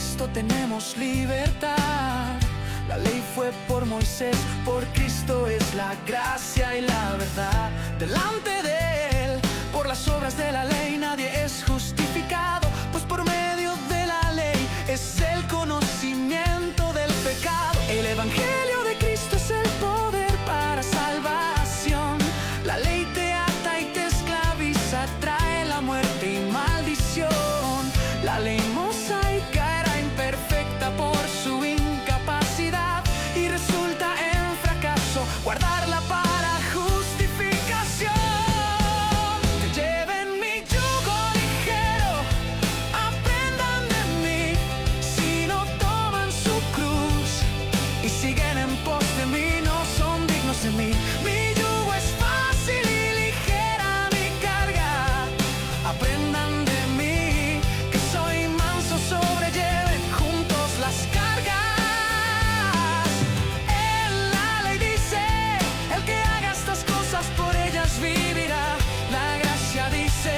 Cristo tenemos libertad. La ley fue por Moisés, por Cristo es la gracia y la verdad. Delante de Él, por las obras de la ley nadie es justificado, pues por medio de la ley es el conocimiento del pecado. El evangelio de Cristo es el poder para salvación. La ley te ata y te esclaviza, trae la muerte y maldición. La ley mosaica era imperfecta por su incapacidad y resulta en fracaso guardarla para justificación. Que lleven mi yugo ligero, aprendan de mí, si no toman su cruz y siguen en pos de mí, no son dignos de mí. Mi yugo es fácil y ligera mi carga, aprendan de mí, que soy manso, sobrelleven juntos las cargas. En la ley dice, el que haga estas cosas por ellas vivirá. La gracia dice,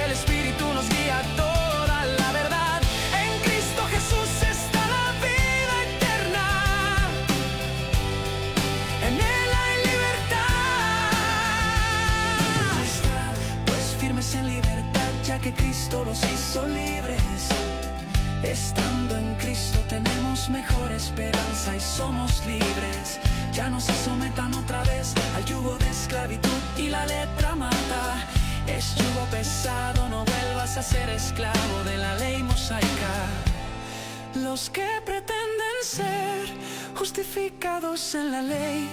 el Espíritu nos guía a toda la verdad. En Cristo Jesús está la vida eterna, en Él hay libertad. Pues firmes en libertad, ya que Cristo los hizo libres. Estando en Cristo tenemos mejor esperanza y somos libres. Ya no se sometan otra vez al yugo de esclavitud y la letra mata. Es yugo pesado, no vuelvas a ser esclavo de la ley mosaica. Los que pretenden ser justificados en la ley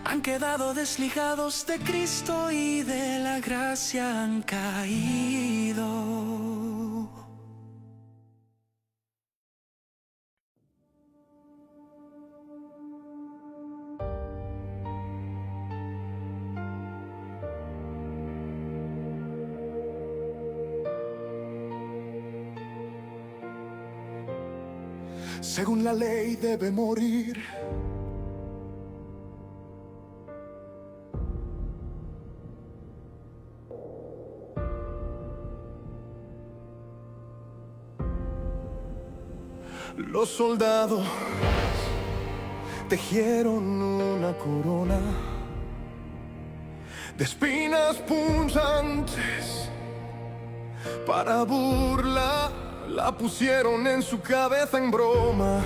han quedado desligados de Cristo y de la gracia han caído. Según la ley debe morir. Los soldados tejieron una corona de espinas punzantes para burla. La pusieron en su cabeza en broma,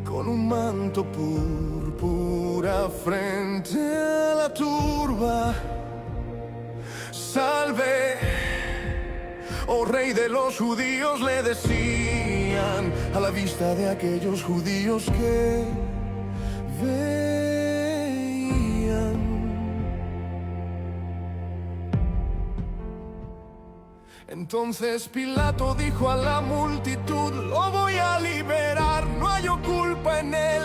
con un manto púrpura frente a la turba. Salve, oh rey de los judíos, le decían a la vista de aquellos judíos que veían. Entonces Pilato dijo a la multitud: lo voy a liberar, no hay culpa en él.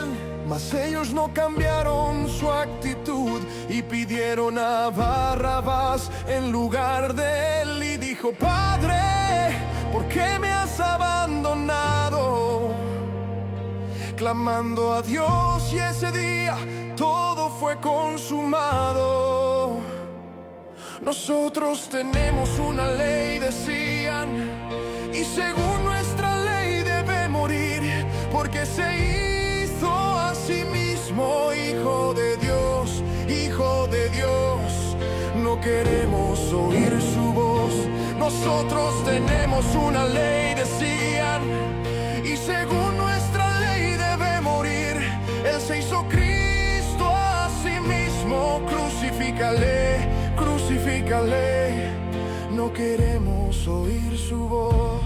Mas ellos no cambiaron su actitud y pidieron a Barrabás en lugar de él. Y dijo: Padre, ¿por qué me has abandonado? Clamando a Dios, y ese día todo fue consumado. Nosotros tenemos una ley, decían, y según nuestra ley debe morir, porque se hizo a sí mismo hijo de Dios, hijo de Dios. No queremos oír su voz. Nosotros tenemos una ley, decían, y según nuestra ley debe morir. Él se hizo Cristo a sí mismo, crucifícale, crucifícale. No queremos oír su voz.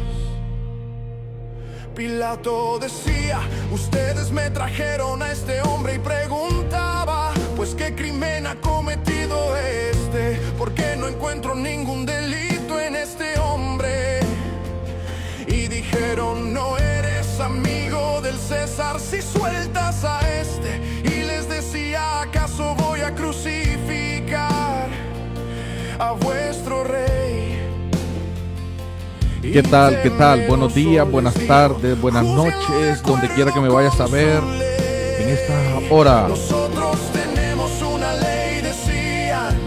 Pilato decía: ustedes me trajeron a este hombre, y preguntaba: pues qué crimen ha cometido este, porque no encuentro ningún delito en este hombre. Y dijeron: no eres amigo del César si sueltas a este. Y les decía: ¿acaso voy a crucificar a vuestro rey? ¿Qué tal? ¿Qué tal? Buenos días, buenas tardes, buenas noches, donde quiera que me vayas a ver en esta hora. Nosotros tenemos una ley, decían,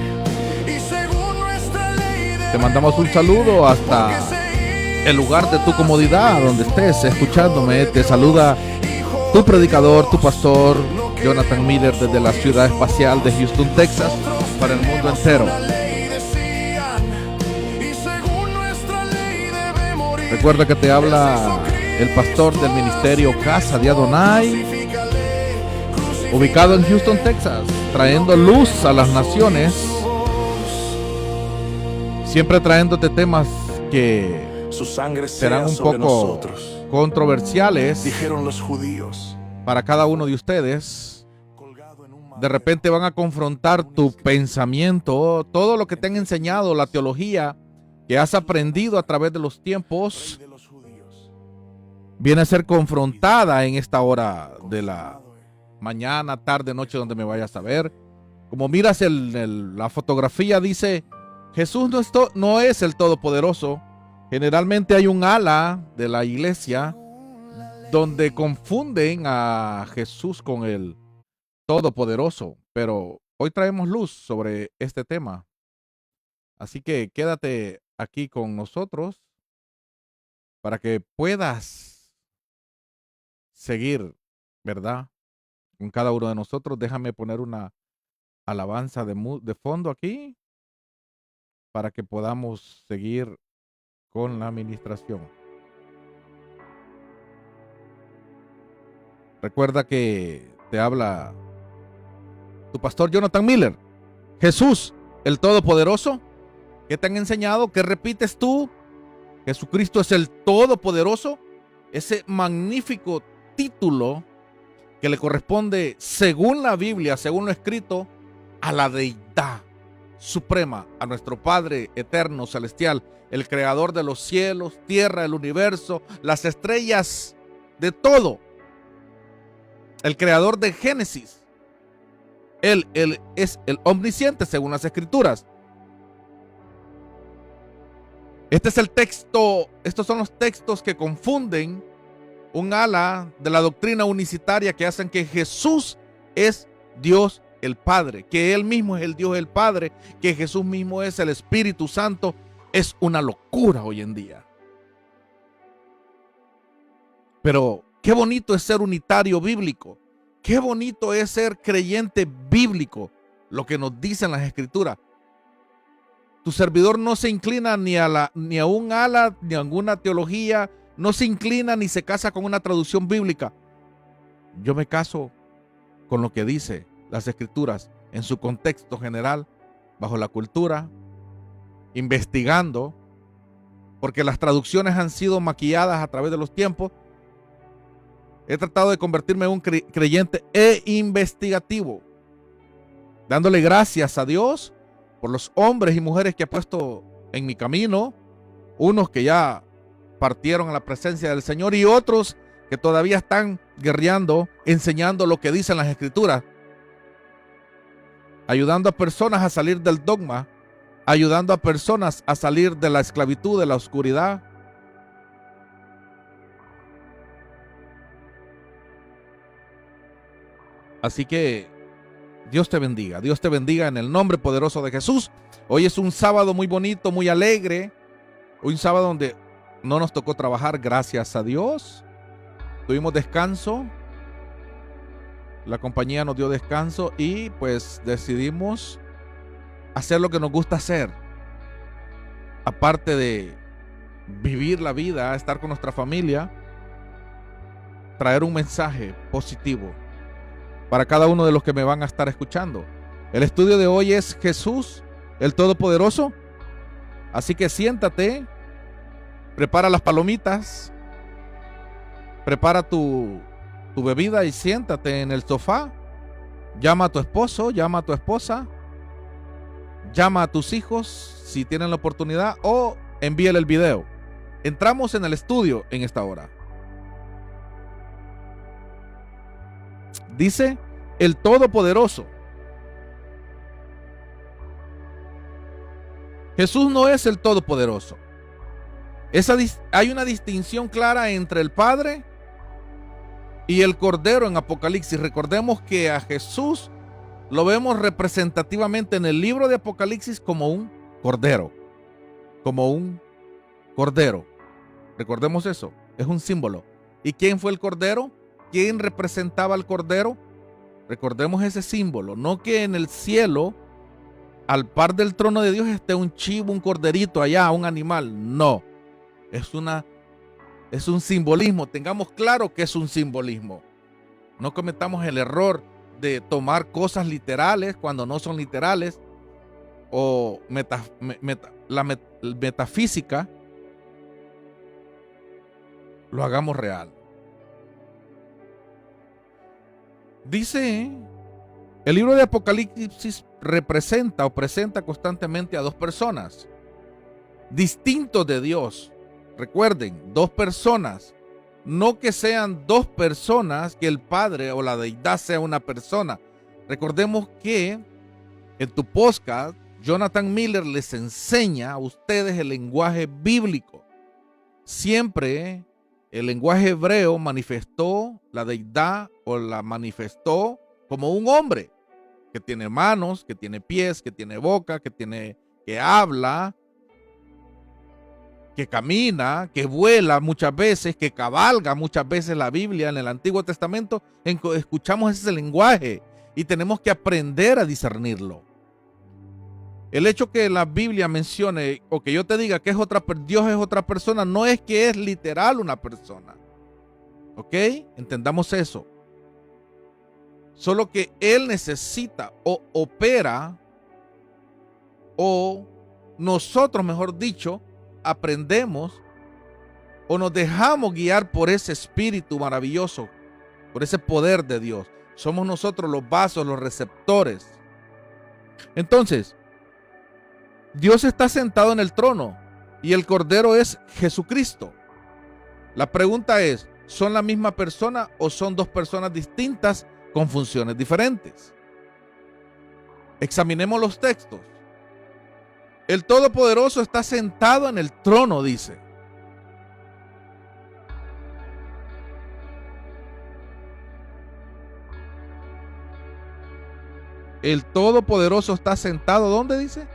y según nuestra ley Te mandamos un saludo hasta el lugar de tu comodidad, donde estés escuchándome. Te saluda tu predicador, tu pastor, Jonathan Miller, desde la ciudad espacial de Houston, Texas, para el mundo entero. Recuerda que te habla el pastor del ministerio Casa de Adonai, ubicado en Houston, Texas, trayendo luz a las naciones, siempre trayéndote temas que su sangre serán un sobre poco nosotros, controversiales, dijeron los judíos. para cada uno de ustedes. De repente van a confrontar tu pensamiento, todo lo que te han enseñado, la teología que has aprendido a través de los tiempos, viene a ser confrontada en esta hora de la mañana, tarde, noche, donde me vayas a ver. Como miras la fotografía, dice: Jesús no es el Todopoderoso. Generalmente hay un ala de la iglesia donde confunden a Jesús con el Todopoderoso, pero hoy traemos luz sobre este tema. Así que quédate aquí con nosotros para que puedas seguir, ¿verdad?, con cada uno de nosotros. Déjame poner una alabanza de fondo aquí para que podamos seguir con la administración. Recuerda que te habla tu pastor Jonathan Miller. Jesús, el Todopoderoso. ¿Qué te han enseñado? ¿Qué repites tú? Jesucristo es el Todopoderoso. Ese magnífico título que le corresponde, según la Biblia, según lo escrito, a la deidad suprema, a nuestro Padre eterno, celestial, el creador de los cielos, tierra, el universo, las estrellas, de todo. El creador de Génesis. Él es el omnisciente, según las escrituras. Este es el texto, estos son los textos que confunden un ala de la doctrina unicitaria, que hacen que Jesús es Dios el Padre, que Él mismo es el Dios el Padre, que Jesús mismo es el Espíritu Santo. Es una locura hoy en día. Pero qué bonito es ser unitario bíblico. Qué bonito es ser creyente bíblico, lo que nos dicen las escrituras. Tu servidor no se inclina ni a un ala, ni a alguna teología, no se inclina ni se casa con una traducción bíblica. Yo me caso con lo que dice las escrituras en su contexto general, bajo la cultura, investigando, porque las traducciones han sido maquilladas a través de los tiempos. He tratado de convertirme en un creyente investigativo, dándole gracias a Dios por los hombres y mujeres que ha puesto en mi camino, unos que ya partieron a la presencia del Señor y otros que todavía están guerreando, enseñando lo que dicen las escrituras, ayudando a personas a salir del dogma, ayudando a personas a salir de la esclavitud, de la oscuridad. Así que Dios te bendiga en el nombre poderoso de Jesús. Hoy es un sábado muy bonito, muy alegre, un sábado donde no nos tocó trabajar, gracias a Dios. Tuvimos descanso, la compañía nos dio descanso y pues decidimos hacer lo que nos gusta hacer. Aparte de vivir la vida, estar con nuestra familia, traer un mensaje positivo para cada uno de los que me van a estar escuchando. El estudio de hoy es Jesús, el Todopoderoso. Así que siéntate, prepara las palomitas, prepara tu bebida y siéntate en el sofá. Llama a tu esposo, llama a tu esposa, llama a tus hijos si tienen la oportunidad, o envíale el video. Entramos en el estudio en esta hora. Dice el Todopoderoso. Jesús no es el Todopoderoso. Hay una distinción clara entre el Padre y el Cordero en Apocalipsis. Recordemos que a Jesús lo vemos representativamente en el libro de Apocalipsis como un cordero. Como un cordero. Recordemos eso, es un símbolo. ¿Y quién fue el cordero? ¿Quién representaba al cordero? Recordemos ese símbolo, no que en el cielo, al par del trono de Dios, esté un chivo, un corderito allá, un animal. No, es un simbolismo. Tengamos claro que es un simbolismo. No cometamos el error de tomar cosas literales cuando no son literales, o la metafísica lo hagamos real. Dice, el libro de Apocalipsis representa o presenta constantemente a dos personas distintos de Dios. Recuerden, dos personas, no que sean dos personas, que el Padre o la deidad sea una persona. Recordemos que en tu podcast, Jonathan Miller les enseña a ustedes el lenguaje bíblico. Siempre el lenguaje hebreo manifestó la deidad o la manifestó como un hombre que tiene manos, que tiene pies, que tiene boca, que habla, que camina, que vuela muchas veces, que cabalga muchas veces. La Biblia en el Antiguo Testamento escuchamos ese lenguaje y tenemos que aprender a discernirlo. El hecho que la Biblia mencione o que yo te diga que Dios es otra persona, no es que es literal una persona. ¿Ok? Entendamos eso. Solo que Él necesita o opera, o nosotros, mejor dicho, aprendemos o nos dejamos guiar por ese espíritu maravilloso, por ese poder de Dios. Somos nosotros los vasos, los receptores. Entonces, Dios está sentado en el trono y el Cordero es Jesucristo. La pregunta es, ¿son la misma persona o son dos personas distintas con funciones diferentes? Examinemos los textos. El Todopoderoso está sentado en el trono, dice. El Todopoderoso está sentado, ¿dónde dice?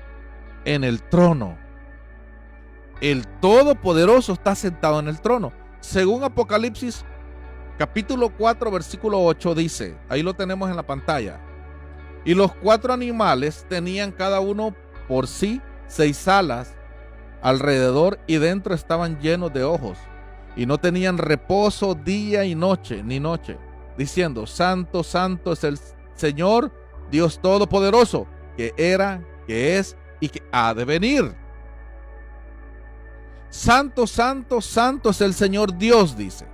En el trono. El Todopoderoso está sentado en el trono. Según Apocalipsis capítulo 4 versículo 8 dice, ahí lo tenemos en la pantalla: y los cuatro animales tenían cada uno por sí 6 alas alrededor, y dentro estaban llenos de ojos, y no tenían reposo día y noche, ni noche, diciendo: Santo, santo es el Señor Dios Todopoderoso, que era, que es y que ha de venir. Santo, santo, santo es el Señor Dios, dice,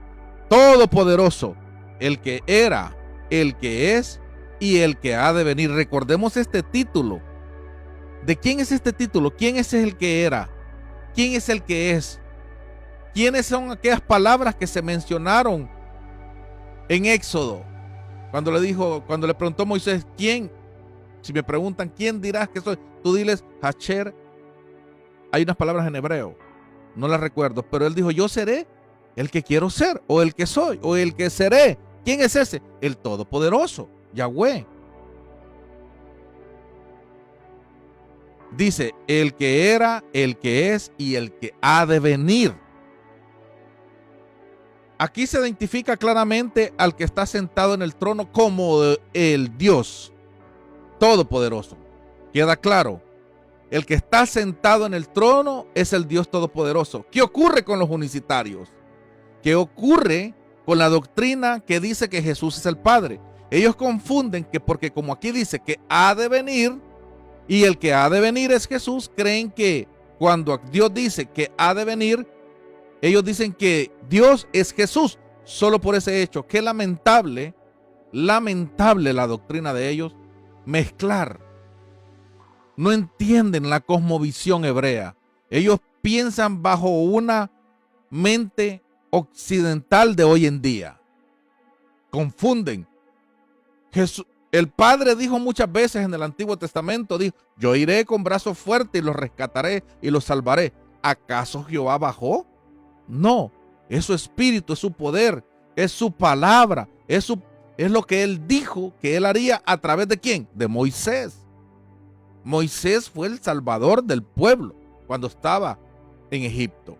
Todopoderoso, el que era, el que es y el que ha de venir. Recordemos este título. ¿De quién es este título? ¿Quién es el que era? ¿Quién es el que es? ¿Quiénes son aquellas palabras que se mencionaron en Éxodo? Cuando le preguntó Moisés, ¿quién? Si me preguntan, ¿quién dirás que soy? Tú diles, Hacher. Hay unas palabras en hebreo, no las recuerdo, pero él dijo, yo seré el que quiero ser, o el que soy, o el que seré. ¿Quién es ese? El Todopoderoso, Yahweh. Dice, el que era, el que es y el que ha de venir. Aquí se identifica claramente al que está sentado en el trono como el Dios Todopoderoso. Queda claro, el que está sentado en el trono es el Dios Todopoderoso. ¿Qué ocurre con los unicitarios? ¿Qué ocurre con la doctrina que dice que Jesús es el Padre? Ellos confunden que porque como aquí dice que ha de venir, y el que ha de venir es Jesús, creen que cuando Dios dice que ha de venir, ellos dicen que Dios es Jesús, solo por ese hecho. Qué lamentable la doctrina de ellos, mezclar. No entienden la cosmovisión hebrea. Ellos piensan bajo una mente occidental de hoy en día. Confunden. El Padre dijo muchas veces en el Antiguo Testamento, dijo, yo iré con brazo fuerte y los rescataré y los salvaré. ¿Acaso Jehová bajó? No, es su espíritu, es su poder, es su palabra, es lo que él dijo que él haría a través de ¿quién? De Moisés. Moisés fue el salvador del pueblo cuando estaba en Egipto.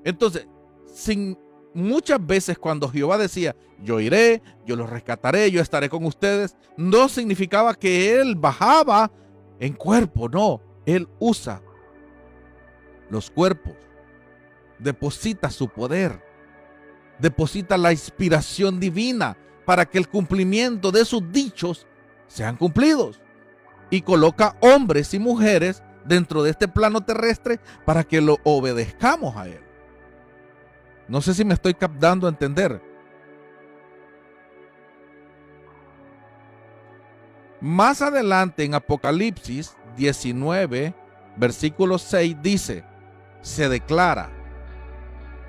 Entonces, muchas veces cuando Jehová decía, yo iré, yo los rescataré, yo estaré con ustedes, no significaba que Él bajaba en cuerpo, no. Él usa los cuerpos, deposita su poder, deposita la inspiración divina para que el cumplimiento de sus dichos sean cumplidos. Y coloca hombres y mujeres dentro de este plano terrestre para que lo obedezcamos a Él. No sé si me estoy dando a entender. Más adelante en Apocalipsis 19, versículo 6 dice, se declara.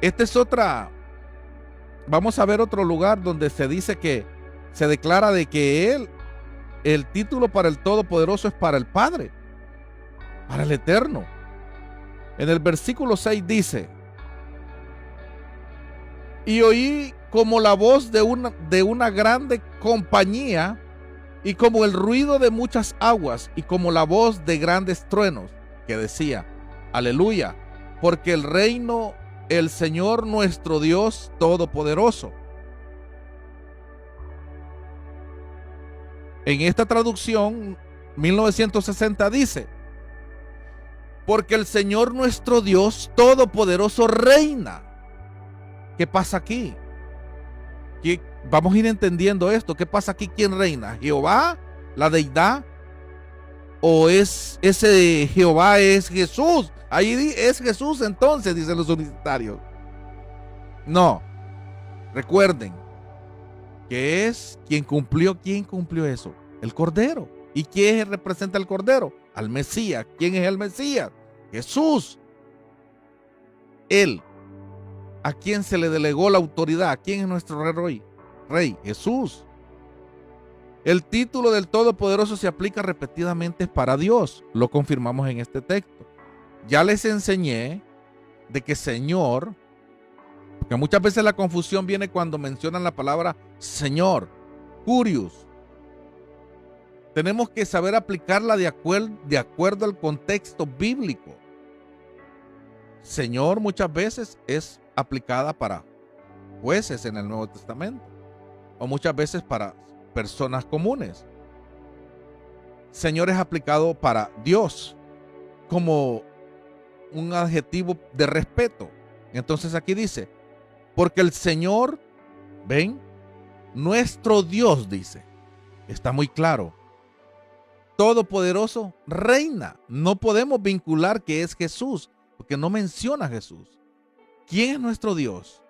Esta es otra, vamos a ver otro lugar donde se dice que se declara de que Él, el título para el Todopoderoso es para el Padre, para el Eterno. En el versículo 6 dice, y oí como la voz de una grande compañía y como el ruido de muchas aguas y como la voz de grandes truenos que decía, aleluya, porque el reino, el Señor nuestro Dios Todopoderoso. En esta traducción, 1960 dice, porque el Señor nuestro Dios Todopoderoso reina. ¿Qué pasa aquí? Vamos a ir entendiendo esto. ¿Qué pasa aquí? ¿Quién reina? ¿Jehová, la deidad? ¿O es ese Jehová es Jesús? Ahí es Jesús entonces, dicen los universitarios. No. Recuerden que es quien cumplió eso. El Cordero. ¿Y quién representa al Cordero? Al Mesías. ¿Quién es el Mesías? Jesús. Él. ¿A quién se le delegó la autoridad? ¿A quién es nuestro rey? Jesús. El título del Todopoderoso se aplica repetidamente para Dios. Lo confirmamos en este texto. Ya les enseñé de que Señor, porque muchas veces la confusión viene cuando mencionan la palabra Señor, Curious. Tenemos que saber aplicarla de acuerdo al contexto bíblico. Señor muchas veces es aplicada para jueces en el Nuevo Testamento o muchas veces para personas comunes. Señor es aplicado para Dios como un adjetivo de respeto. Entonces aquí dice, porque el Señor, ven, nuestro Dios, dice, está muy claro, Todopoderoso reina. No podemos vincular que es Jesús porque no menciona a Jesús. ¿Quién es nuestro Dios?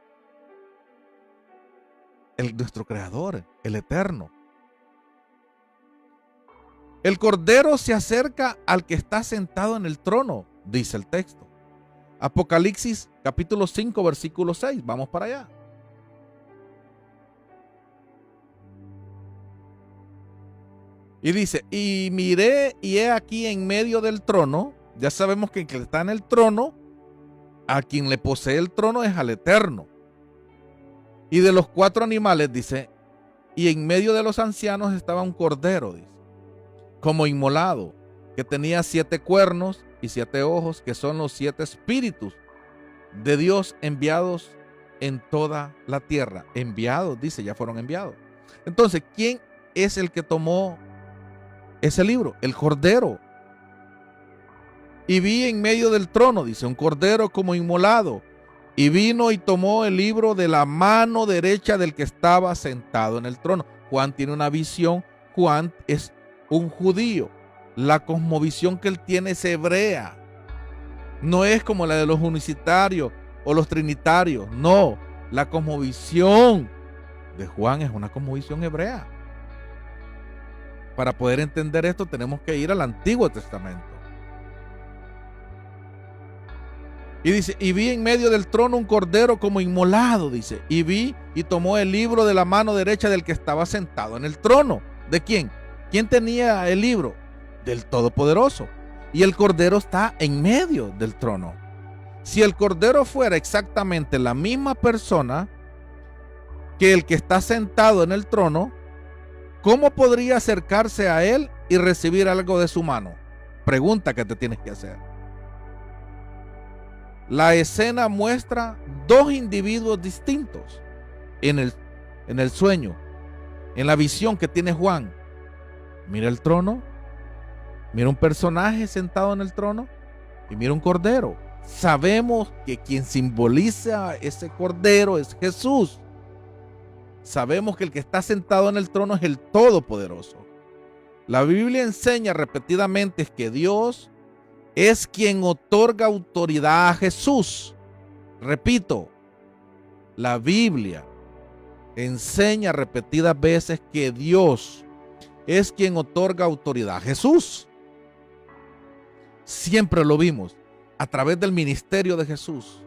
Nuestro Creador, el Eterno. El Cordero se acerca al que está sentado en el trono, dice el texto. Apocalipsis capítulo 5, versículo 6. Vamos para allá. Y dice, y miré y he aquí en medio del trono. Ya sabemos que el que está en el trono, a quien le posee el trono es al Eterno. Y de los 4 animales, dice, y en medio de los ancianos estaba un cordero, dice, como inmolado, que tenía 7 cuernos y 7 ojos, que son los 7 espíritus de Dios enviados en toda la tierra. Enviados, dice, ya fueron enviados. Entonces, ¿quién es el que tomó ese libro? El cordero. Y vi en medio del trono, dice, un cordero como inmolado. Y vino y tomó el libro de la mano derecha del que estaba sentado en el trono. Juan tiene una visión. Juan es un judío. La cosmovisión que él tiene es hebrea. No es como la de los unicitarios o los trinitarios. No, la cosmovisión de Juan es una cosmovisión hebrea. Para poder entender esto tenemos que ir al Antiguo Testamento. Y dice, y vi en medio del trono un cordero como inmolado, dice. Y vi y tomó el libro de la mano derecha del que estaba sentado en el trono. ¿De quién? ¿Quién tenía el libro? Del Todopoderoso. Y el cordero está en medio del trono. Si el cordero fuera exactamente la misma persona que el que está sentado en el trono, ¿cómo podría acercarse a él y recibir algo de su mano? Pregunta que te tienes que hacer. La escena muestra dos individuos distintos en el sueño, en la visión que tiene Juan. Mira el trono, mira un personaje sentado en el trono y mira un cordero. Sabemos que quien simboliza ese cordero es Jesús. Sabemos que el que está sentado en el trono es el Todopoderoso. La Biblia enseña repetidamente que Dios es quien otorga autoridad a Jesús. Repito, la Biblia enseña repetidas veces que Dios es quien otorga autoridad a Jesús. Siempre lo vimos a través del ministerio de Jesús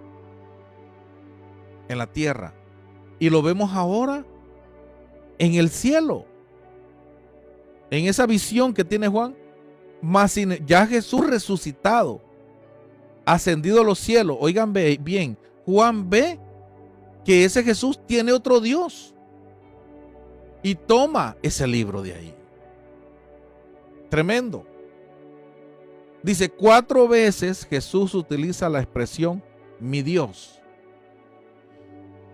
en la tierra. Y lo vemos ahora en el cielo. En esa visión que tiene Juan, ya Jesús resucitado, ascendido a los cielos. Oigan bien, Juan ve que ese Jesús tiene otro Dios y toma ese libro de ahí. Tremendo. Dice, 4 veces Jesús utiliza la expresión mi Dios.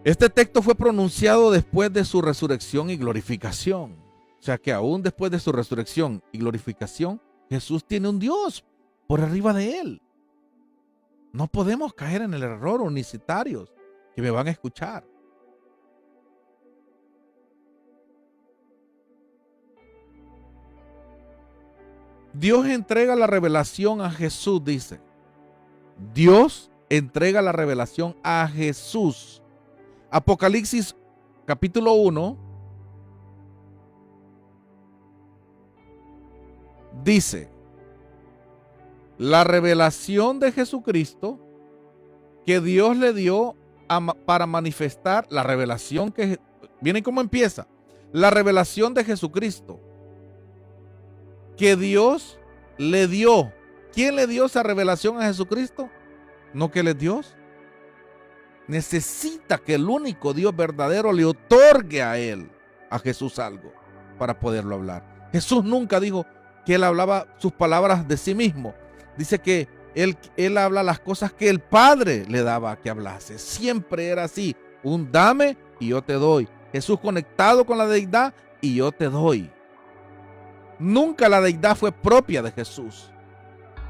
Este texto fue pronunciado después de su resurrección y glorificación. O sea que aún después de su resurrección y glorificación, Jesús tiene un Dios por arriba de él. No podemos caer en el error, unicitarios que me van a escuchar. Dios entrega la revelación a Jesús, dice. Dios entrega la revelación a Jesús. Apocalipsis capítulo 1 dice, la revelación de Jesucristo que Dios le dio para manifestar la revelación que... Miren cómo empieza. La revelación de Jesucristo que Dios le dio. ¿Quién le dio esa revelación a Jesucristo? ¿No que Él es Dios? Necesita que el único Dios verdadero le otorgue a él, a Jesús, algo para poderlo hablar. Jesús nunca dijo que él hablaba sus palabras de sí mismo. Dice que él habla las cosas que el Padre le daba que hablase. Siempre era así. Un dame y yo te doy. Jesús conectado con la deidad y yo te doy. Nunca la deidad fue propia de Jesús.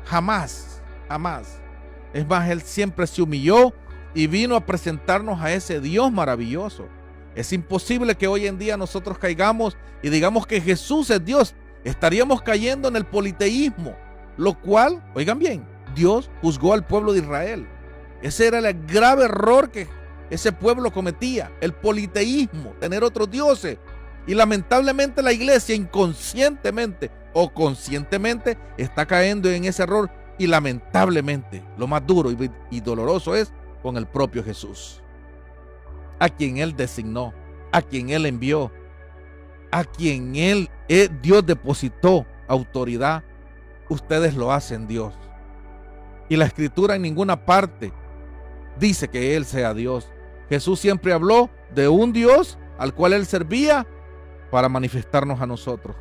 Jamás, jamás. Es más, Él siempre se humilló y vino a presentarnos a ese Dios maravilloso. Es imposible que hoy en día nosotros caigamos y digamos que Jesús es Dios. Estaríamos cayendo en el politeísmo, lo cual, oigan bien, Dios juzgó al pueblo de Israel. Ese era el grave error que ese pueblo cometía, el politeísmo, tener otros dioses. Y lamentablemente la iglesia inconscientemente o conscientemente está cayendo en ese error. Y lamentablemente lo más duro y doloroso es con el propio Jesús, a quien Él designó, a quien Él envió, a quien Dios depositó autoridad. Ustedes lo hacen Dios. Y la Escritura en ninguna parte dice que Él sea Dios. Jesús siempre habló de un Dios al cual Él servía para manifestarnos a nosotros.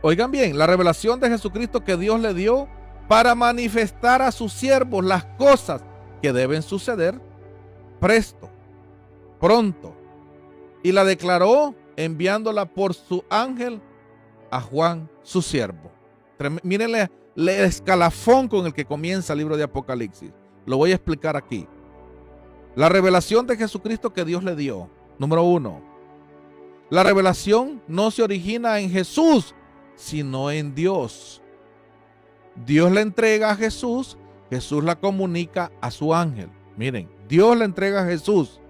Oigan bien, la revelación de Jesucristo que Dios le dio para manifestar a sus siervos las cosas que deben suceder presto, pronto, y la declaró enviándola por su ángel a Juan, su siervo. Mírenle el escalafón con el que comienza el libro de Apocalipsis. Lo voy a explicar aquí. La revelación de Jesucristo que Dios le dio. Número 1. La revelación no se origina en Jesús, sino en Dios. Dios le entrega a Jesús, Jesús la comunica a su ángel. Miren, Dios le entrega a Jesús,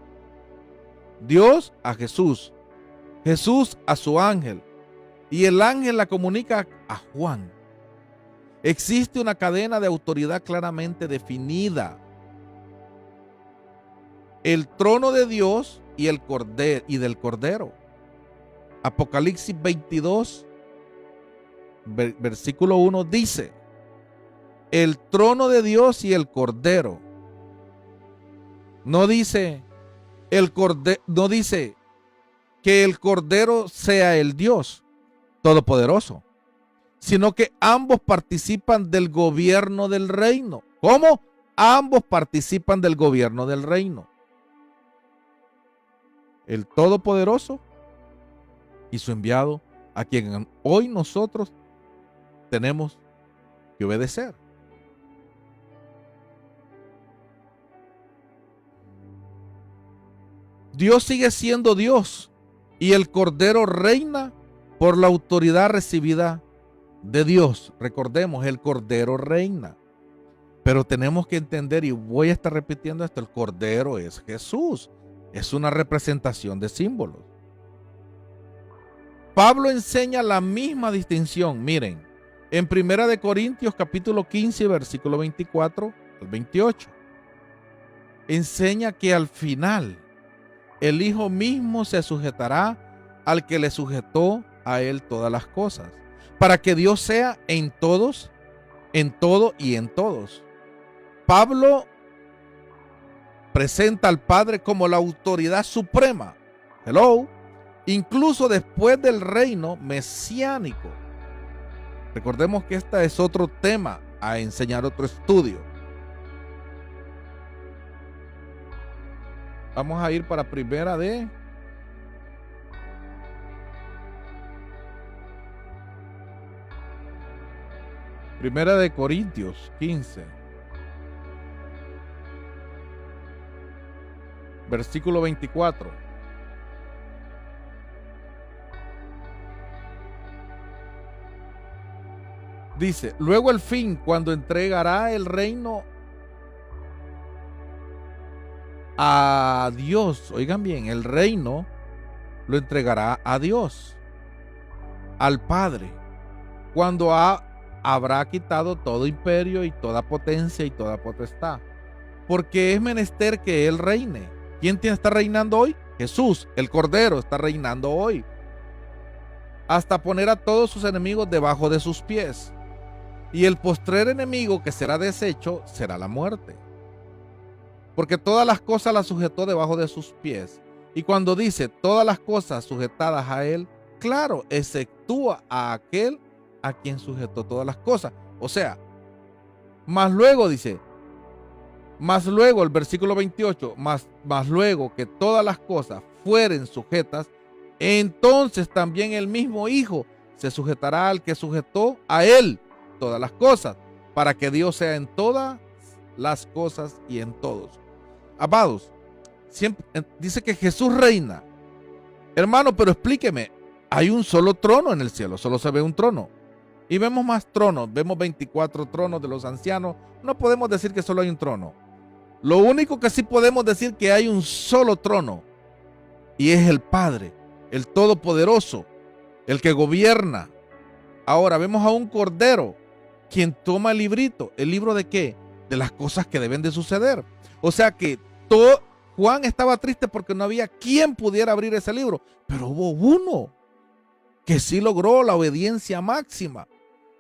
Dios a Jesús, Jesús a su ángel, y el ángel la comunica a Juan. Existe una cadena de autoridad claramente definida. El trono de Dios y el cordero y del cordero. Apocalipsis 22, versículo 1 dice: el trono de Dios y el cordero. No dice no dice que el cordero sea el Dios todopoderoso, sino que ambos participan del gobierno del reino. ¿Cómo? Ambos participan del gobierno del reino. El Todopoderoso y su enviado, a quien hoy nosotros tenemos que obedecer. Dios sigue siendo Dios y el Cordero reina por la autoridad recibida de Dios. Recordemos, el Cordero reina. Pero tenemos que entender, y voy a estar repitiendo esto, el Cordero es Jesús. Es una representación de símbolos. Pablo enseña la misma distinción. Miren, en 1 Corintios capítulo 15, versículo 24 al 28. Enseña que al final el Hijo mismo se sujetará al que le sujetó a él todas las cosas, para que Dios sea en todos, en todo y en todos. Pablo presenta al Padre como la autoridad suprema. Hello. Incluso después del reino mesiánico. Recordemos que este es otro tema a enseñar, otro estudio. Vamos a ir para Primera de Corintios 15. Versículo 24. Dice, luego el fin, cuando entregará el reino a Dios. Oigan bien, el reino lo entregará a Dios, al Padre, cuando habrá quitado todo imperio y toda potencia y toda potestad, porque es menester que Él reine. ¿Quién está reinando hoy? Jesús, el Cordero, está reinando hoy, hasta poner a todos sus enemigos debajo de sus pies. Y el postrer enemigo que será deshecho será la muerte. Porque todas las cosas las sujetó debajo de sus pies. Y cuando dice todas las cosas sujetadas a él, claro, exceptúa a aquel a quien sujetó todas las cosas. O sea, más luego dice, más luego el versículo 28, más luego que todas las cosas fueren sujetas, entonces también el mismo Hijo se sujetará al que sujetó a él todas las cosas, para que Dios sea en todas las cosas y en todos. Amados, siempre dice que Jesús reina. Hermano, pero explíqueme, hay un solo trono en el cielo, solo se ve un trono. Y vemos más tronos, vemos 24 tronos de los ancianos. No podemos decir que solo hay un trono. Lo único que sí podemos decir que hay un solo trono, y es el Padre, el Todopoderoso, el que gobierna. Ahora vemos a un Cordero, quien toma el librito. ¿El libro de qué? De las cosas que deben de suceder. O sea que Juan estaba triste porque no había quien pudiera abrir ese libro, pero hubo uno que sí logró la obediencia máxima,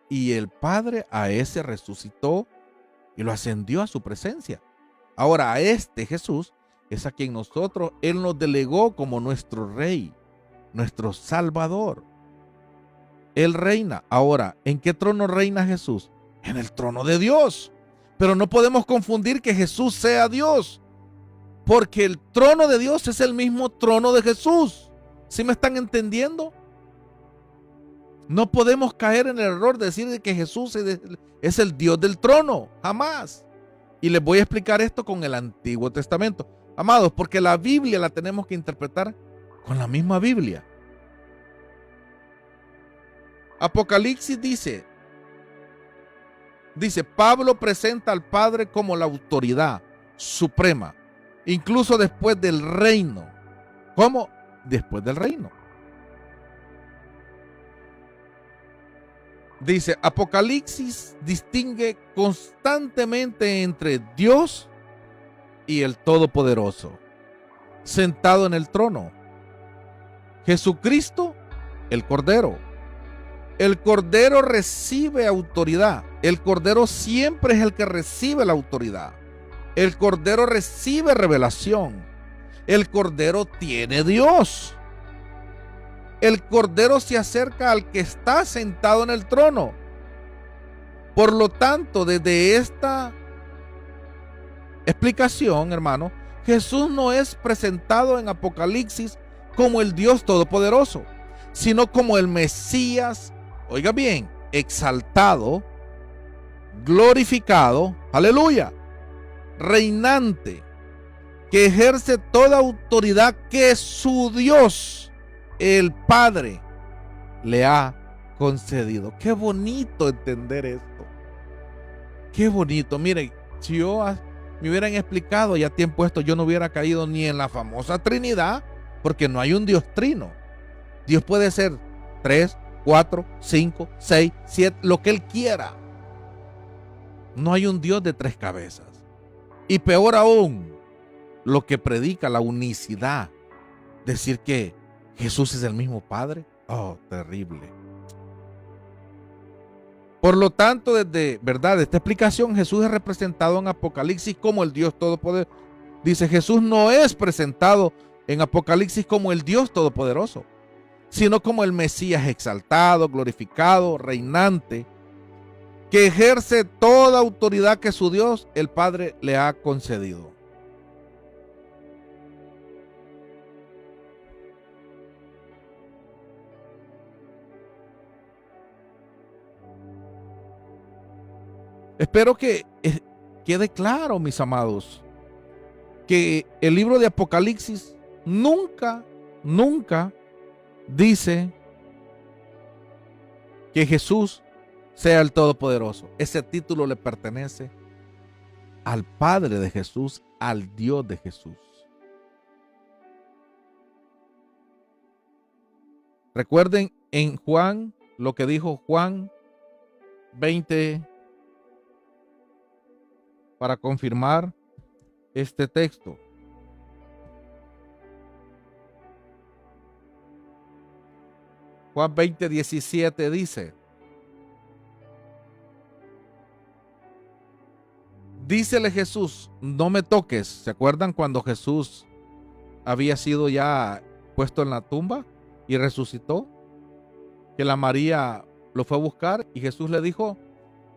y el Padre a ese resucitó y lo ascendió a su presencia. Ahora a este Jesús es a quien Él nos delegó como nuestro Rey, nuestro Salvador. Él reina. Ahora, ¿en qué trono reina Jesús? En el trono de Dios. Pero no podemos confundir que Jesús sea Dios, porque el trono de Dios es el mismo trono de Jesús. ¿Sí me están entendiendo? No podemos caer en el error de decir que Jesús es el Dios del trono. Jamás. Y les voy a explicar esto con el Antiguo Testamento. Amados, porque la Biblia la tenemos que interpretar con la misma Biblia. Apocalipsis dice, Pablo presenta al Padre como la autoridad suprema, incluso después del reino. ¿Cómo? Después del reino. Dice, Apocalipsis distingue constantemente entre Dios y el Todopoderoso, sentado en el trono. Jesucristo, el Cordero. El Cordero recibe autoridad. El Cordero siempre es el que recibe la autoridad. El Cordero recibe revelación. El Cordero tiene Dios. el Cordero se acerca al que está sentado en el trono. Por lo tanto, desde esta explicación, hermano, Jesús no es presentado en Apocalipsis como el Dios Todopoderoso, sino como el Mesías, oiga bien, exaltado, glorificado, aleluya, reinante, que ejerce toda autoridad que su Dios, el Padre, le ha concedido. Qué bonito entender esto. Qué bonito. Miren, si me hubieran explicado ya tiempo esto, yo no hubiera caído ni en la famosa Trinidad, porque no hay un Dios trino. Dios puede ser 3, 4, 5, 6, 7, lo que Él quiera. No hay un Dios de 3 cabezas. Y peor aún, lo que predica la unicidad, decir que Jesús es el mismo Padre. Oh, terrible. Por lo tanto, desde esta explicación, Jesús es representado en Apocalipsis como el Dios Todopoderoso. Dice, Jesús no es presentado en Apocalipsis como el Dios Todopoderoso, sino como el Mesías exaltado, glorificado, reinante, que ejerce toda autoridad que su Dios, el Padre, le ha concedido. Espero que quede claro, mis amados, que el libro de Apocalipsis nunca dice que Jesús sea el Todopoderoso. Ese título le pertenece al Padre de Jesús, al Dios de Jesús. Recuerden en Juan lo que dijo Juan 20 para confirmar este texto. Juan 20:17 dice: dícele Jesús, no me toques. ¿Se acuerdan cuando Jesús había sido ya puesto en la tumba y resucitó? Que la María lo fue a buscar y Jesús le dijo,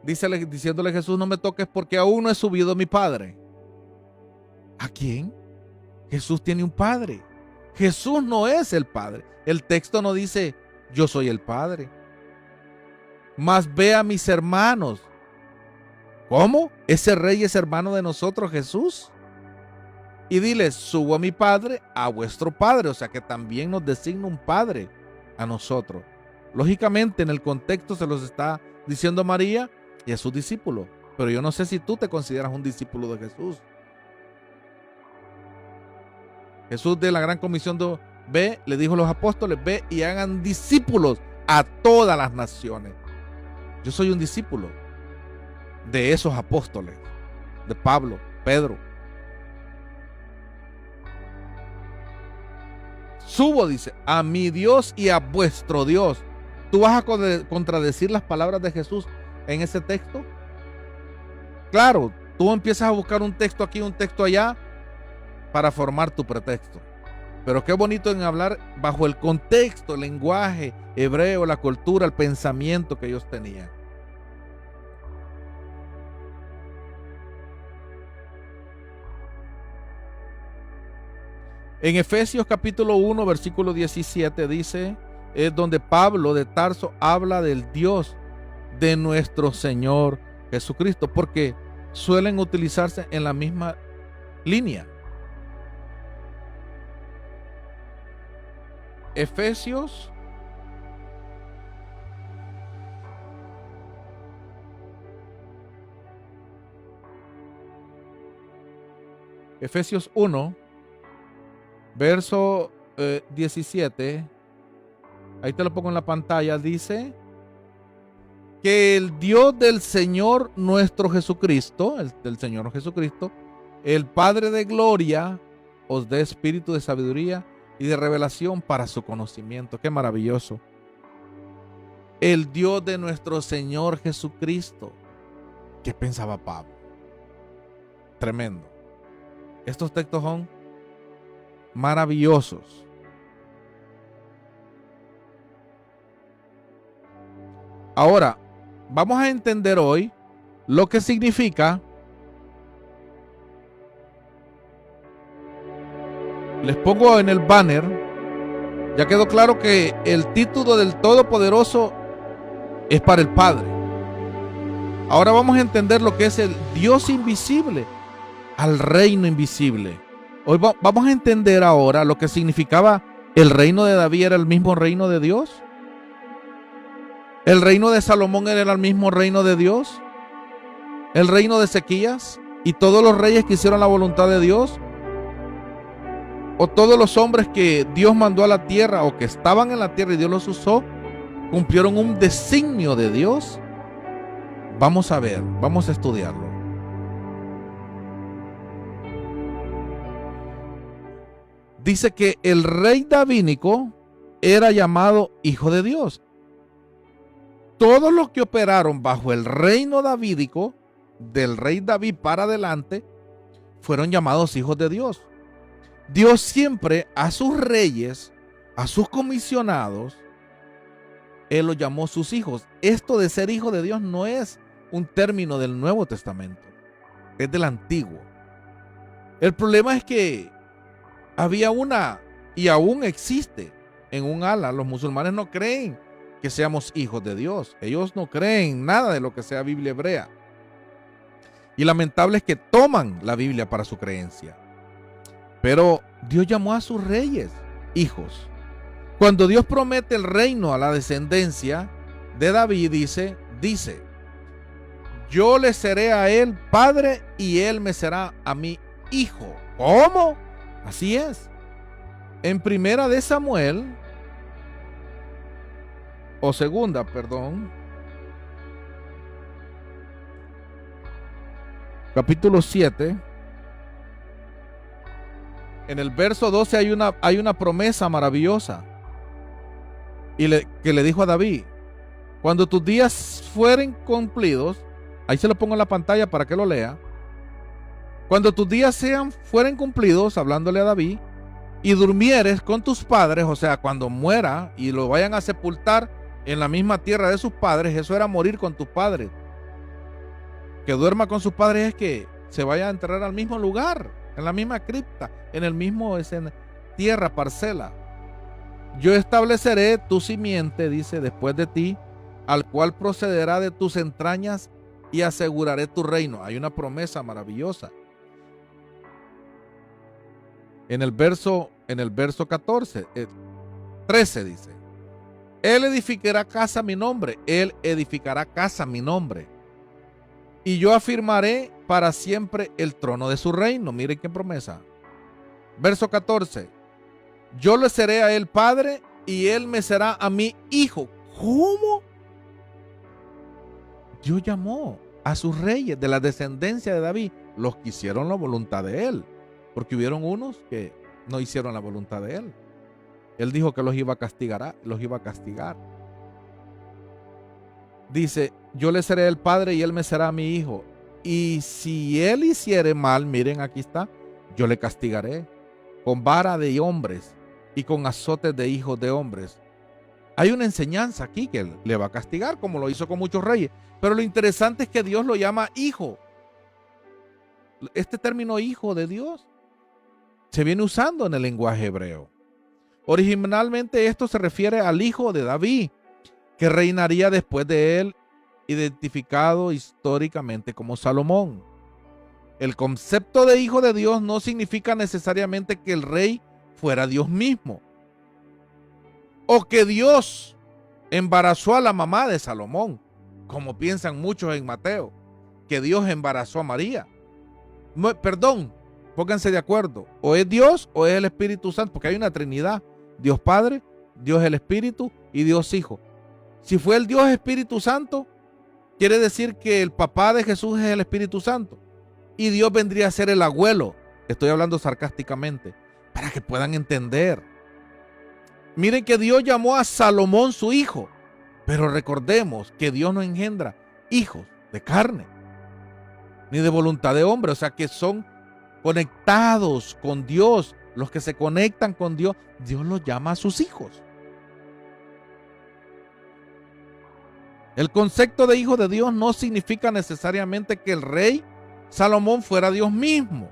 diciéndole Jesús, no me toques porque aún no he subido a mi Padre. ¿A quién? Jesús tiene un Padre. Jesús no es el Padre. El texto no dice, yo soy el Padre. Mas ve a mis hermanos. ¿Cómo? ¿Ese rey es hermano de nosotros, Jesús? Y diles, subo a mi Padre, a vuestro Padre. O sea que también nos designa un Padre a nosotros. Lógicamente en el contexto se los está diciendo a María y a sus discípulos. Pero yo no sé si tú te consideras un discípulo de Jesús. Jesús de la gran comisión ve, le dijo a los apóstoles, ve y hagan discípulos a todas las naciones. Yo soy un discípulo de esos apóstoles, de Pablo, Pedro. Subo, dice, a mi Dios y a vuestro Dios. ¿Tú vas a contradecir las palabras de Jesús en ese texto? Claro, tú empiezas a buscar un texto aquí, un texto allá, para formar tu pretexto. Pero qué bonito en hablar bajo el contexto, el lenguaje hebreo, la cultura, el pensamiento que ellos tenían. En Efesios capítulo 1, versículo 17 dice, es donde Pablo de Tarso habla del Dios de nuestro Señor Jesucristo, porque suelen utilizarse en la misma línea. Efesios Efesios 1, verso 17, ahí te lo pongo en la pantalla, dice que el Dios del Señor nuestro Jesucristo, del Señor Jesucristo, el Padre de gloria, os dé espíritu de sabiduría y de revelación para su conocimiento. Qué maravilloso. El Dios de nuestro Señor Jesucristo. ¿Qué pensaba Pablo? Tremendo. Estos textos son maravillosos. Ahora, vamos a entender hoy lo que significa. Les pongo en el banner. Ya quedó claro que el título del Todopoderoso es para el Padre. Ahora vamos a entender lo que es el Dios invisible al reino invisible. Hoy vamos a entender ahora lo que significaba el reino de David. ¿Era el mismo reino de Dios? ¿El reino de Salomón era el mismo reino de Dios? ¿El reino de Ezequías y todos los reyes que hicieron la voluntad de Dios? ¿O todos los hombres que Dios mandó a la tierra o que estaban en la tierra y Dios los usó, cumplieron un designio de Dios? Vamos a ver, vamos a estudiarlo. Dice que el rey davídico era llamado hijo de Dios. Todos los que operaron bajo el reino davídico, del rey David para adelante, fueron llamados hijos de Dios. Dios siempre a sus reyes, a sus comisionados, Él los llamó sus hijos. Esto de ser hijo de Dios no es un término del Nuevo Testamento, es del Antiguo. El problema es que había una, y aún existe en un ala. Los musulmanes no creen que seamos hijos de Dios. Ellos no creen nada de lo que sea Biblia hebrea. Y lamentable es que toman la Biblia para su creencia. Pero Dios llamó a sus reyes hijos. Cuando Dios promete el reino a la descendencia de David, dice, yo le seré a él padre y él me será a mí hijo. ¿Cómo? Así es. En primera de Samuel, o segunda, perdón, capítulo 7, en el verso 12 hay una promesa maravillosa que le dijo a David: cuando tus días fueren cumplidos, ahí se lo pongo en la pantalla para que lo lea. Cuando tus días fueren cumplidos, hablándole a David, y durmieres con tus padres, o sea, cuando muera y lo vayan a sepultar en la misma tierra de sus padres, eso era morir con tus padres. Que duerma con sus padres es que se vaya a enterrar al mismo lugar, en la misma cripta, en el mismo tierra, parcela. Yo estableceré tu simiente, dice, después de ti, al cual procederá de tus entrañas y aseguraré tu reino. Hay una promesa maravillosa. En el verso 13 dice: Él edificará casa a mi nombre, Él edificará casa a mi nombre, y yo afirmaré para siempre el trono de su reino. Miren qué promesa. Verso 14: yo le seré a él padre y él me será a mí hijo. ¿Cómo? Dios llamó a sus reyes de la descendencia de David, los que hicieron la voluntad de él. Porque hubieron unos que no hicieron la voluntad de él. Él dijo que los iba a castigar. Dice: yo le seré el padre y él me será mi hijo. Y si él hiciere mal, miren, aquí está, yo le castigaré con vara de hombres y con azotes de hijos de hombres. Hay una enseñanza aquí que él le va a castigar, como lo hizo con muchos reyes. Pero lo interesante es que Dios lo llama hijo. Este término hijo de Dios se viene usando en el lenguaje hebreo. Originalmente esto se refiere al hijo de David, que reinaría después de él, identificado históricamente como Salomón. El concepto de hijo de Dios no significa necesariamente que el rey fuera Dios mismo, o que Dios embarazó a la mamá de Salomón, como piensan muchos en Mateo, que Dios embarazó a María. No, perdón, pónganse de acuerdo, o es Dios o es el Espíritu Santo, porque hay una Trinidad: Dios Padre, Dios el Espíritu y Dios Hijo. Si fue el Dios Espíritu Santo, quiere decir que el papá de Jesús es el Espíritu Santo y Dios vendría a ser el abuelo. Estoy hablando sarcásticamente para que puedan entender. Miren que Dios llamó a Salomón su hijo, pero recordemos que Dios no engendra hijos de carne ni de voluntad de hombre, o sea que son conectados con Dios. Los que se conectan con Dios, Dios los llama a sus hijos. El concepto de hijo de Dios no significa necesariamente que el rey Salomón fuera Dios mismo,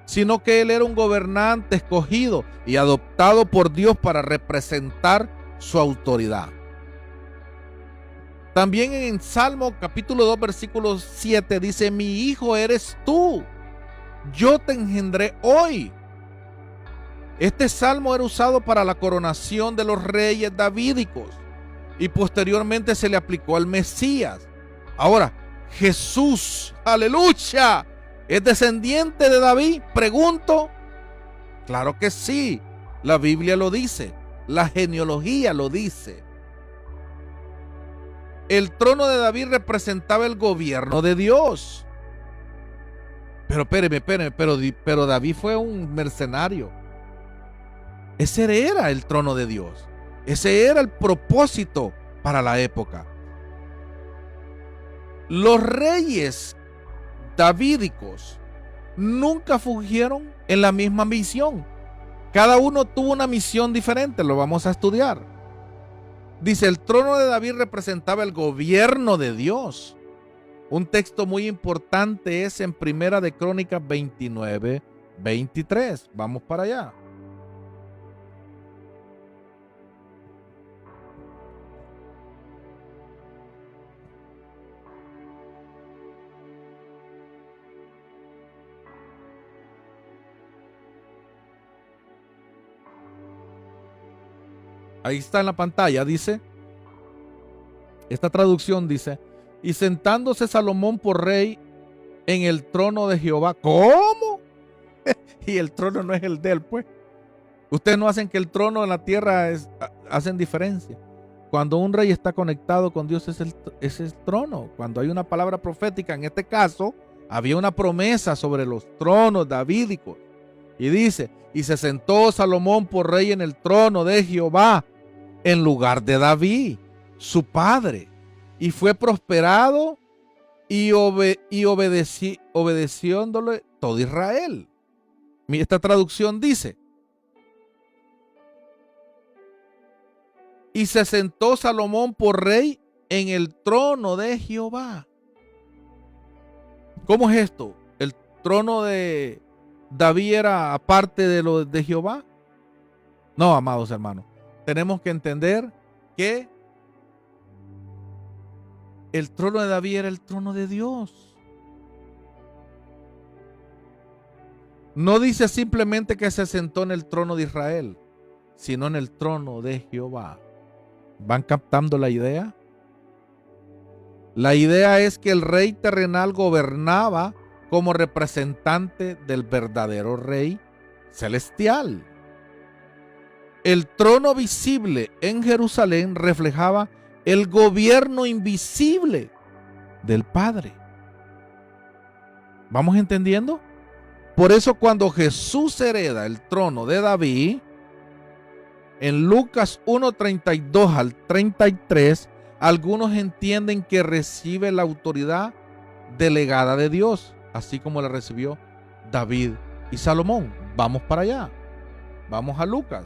sino que él era un gobernante escogido y adoptado por Dios para representar su autoridad. También en Salmo capítulo 2 versículo 7 dice: mi hijo eres tú, yo te engendré hoy. Este salmo era usado para la coronación de los reyes davídicos y posteriormente se le aplicó al Mesías. Ahora, Jesús, aleluya, ¿es descendiente de David? Pregunto. Claro que sí, la Biblia lo dice, la genealogía lo dice. El trono de David representaba el gobierno de Dios. Pero espéreme, pero David fue un mercenario. Ese era el trono de Dios. Ese era el propósito para la época. Los reyes davídicos nunca fungieron en la misma misión. Cada uno tuvo una misión diferente, lo vamos a estudiar. Dice, el trono de David representaba el gobierno de Dios. Un texto muy importante es en Primera de Crónicas 29, 23. Vamos para allá. Ahí está en la pantalla, dice, esta traducción dice, y sentándose Salomón por rey en el trono de Jehová. ¿Cómo? Y el trono no es el de él, pues. Ustedes no hacen que el trono en la tierra hacen diferencia. Cuando un rey está conectado con Dios es el trono. Cuando hay una palabra profética, en este caso, había una promesa sobre los tronos davídicos. Y dice, y se sentó Salomón por rey en el trono de Jehová, en lugar de David, su padre, y fue prosperado y obedeciéndole todo Israel. Esta traducción dice, y se sentó Salomón por rey en el trono de Jehová. ¿Cómo es esto? ¿El trono de David era aparte de lo de Jehová? No, amados hermanos. Tenemos que entender que el trono de David era el trono de Dios. No dice simplemente que se sentó en el trono de Israel, sino en el trono de Jehová. ¿Van captando la idea? La idea es que el rey terrenal gobernaba como representante del verdadero rey celestial. El trono visible en Jerusalén reflejaba el gobierno invisible del Padre. ¿Vamos entendiendo? Por eso cuando Jesús hereda el trono de David, en Lucas 1:32 al 33, algunos entienden que recibe la autoridad delegada de Dios, así como la recibió David y Salomón. Vamos para allá. Vamos a Lucas.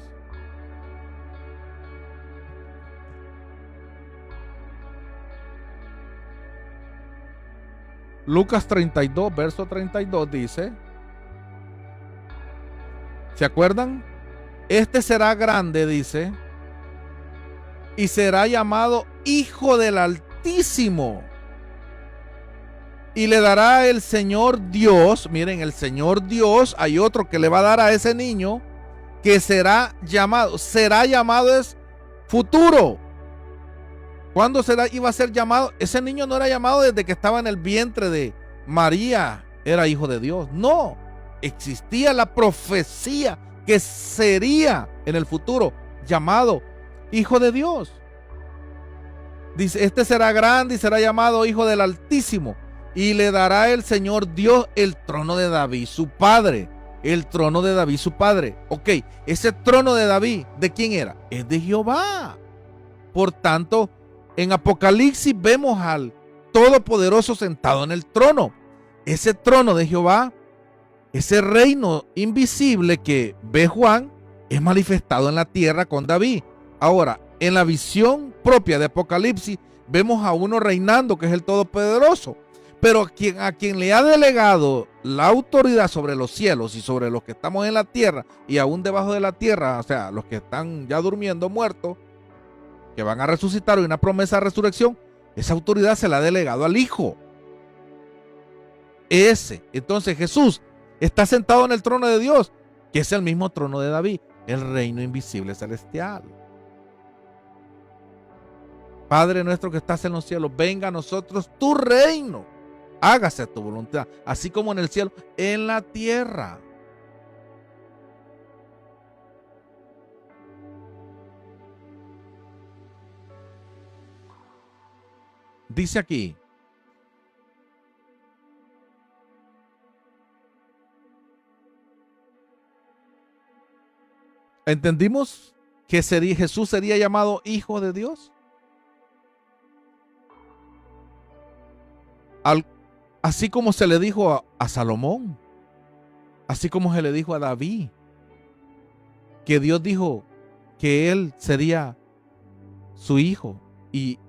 Lucas 32, verso 32 dice, ¿se acuerdan? Este será grande, dice, y será llamado Hijo del Altísimo. Y le dará el Señor Dios, miren, el Señor Dios, hay otro que le va a dar a ese niño, que será llamado es futuro. ¿Cuándo iba a ser llamado? Ese niño no era llamado desde que estaba en el vientre de María, era hijo de Dios. No, existía la profecía que sería en el futuro llamado Hijo de Dios. Dice, este será grande y será llamado Hijo del Altísimo, y le dará el Señor Dios el trono de David, su padre. El trono de David, su padre. Ok, ese trono de David, ¿de quién era? Es de Jehová. Por tanto, en Apocalipsis vemos al Todopoderoso sentado en el trono. Ese trono de Jehová, ese reino invisible que ve Juan, es manifestado en la tierra con David. Ahora, en la visión propia de Apocalipsis, vemos a uno reinando, que es el Todopoderoso. Pero a quien le ha delegado la autoridad sobre los cielos y sobre los que estamos en la tierra y aún debajo de la tierra, o sea, los que están ya durmiendo, muertos, que van a resucitar, y una promesa de resurrección, esa autoridad se la ha delegado al Hijo. Entonces Jesús está sentado en el trono de Dios, que es el mismo trono de David, el reino invisible celestial. Padre nuestro que estás en los cielos, venga a nosotros tu reino. Hágase tu voluntad, así como en el cielo, en la tierra. Dice aquí, ¿entendimos que Jesús sería llamado Hijo de Dios? Así como se le dijo a Salomón, así como se le dijo a David, que Dios dijo que él sería su hijo y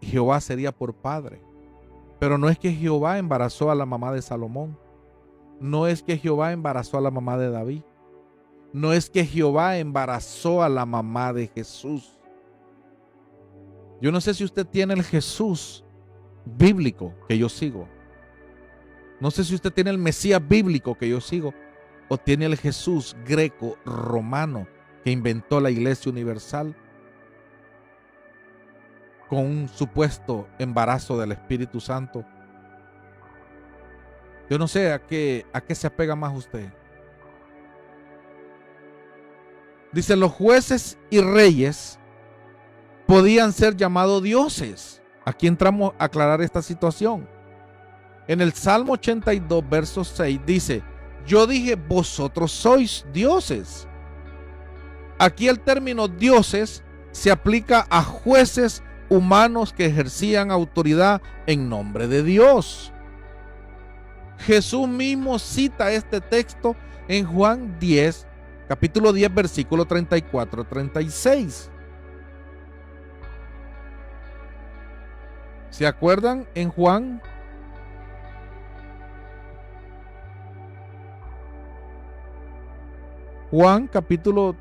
Jehová sería por padre. Pero no es que Jehová embarazó a la mamá de Salomón, no es que Jehová embarazó a la mamá de David, no es que Jehová embarazó a la mamá de Jesús. Yo no sé si usted tiene el Jesús bíblico que yo sigo. No sé si usted tiene el Mesías bíblico que yo sigo o tiene el Jesús greco-romano que inventó la Iglesia Universal con un supuesto embarazo del Espíritu Santo. Yo no sé a qué se apega más usted. Dice, los jueces y reyes podían ser llamados dioses. Aquí entramos a aclarar esta situación. En el Salmo 82, verso 6 dice, yo dije, vosotros sois dioses. Aquí el término dioses se aplica a jueces humanos que ejercían autoridad en nombre de Dios. Jesús mismo cita este texto en Juan 10, capítulo 10, versículo 34-36. ¿Se acuerdan en Juan? Juan capítulo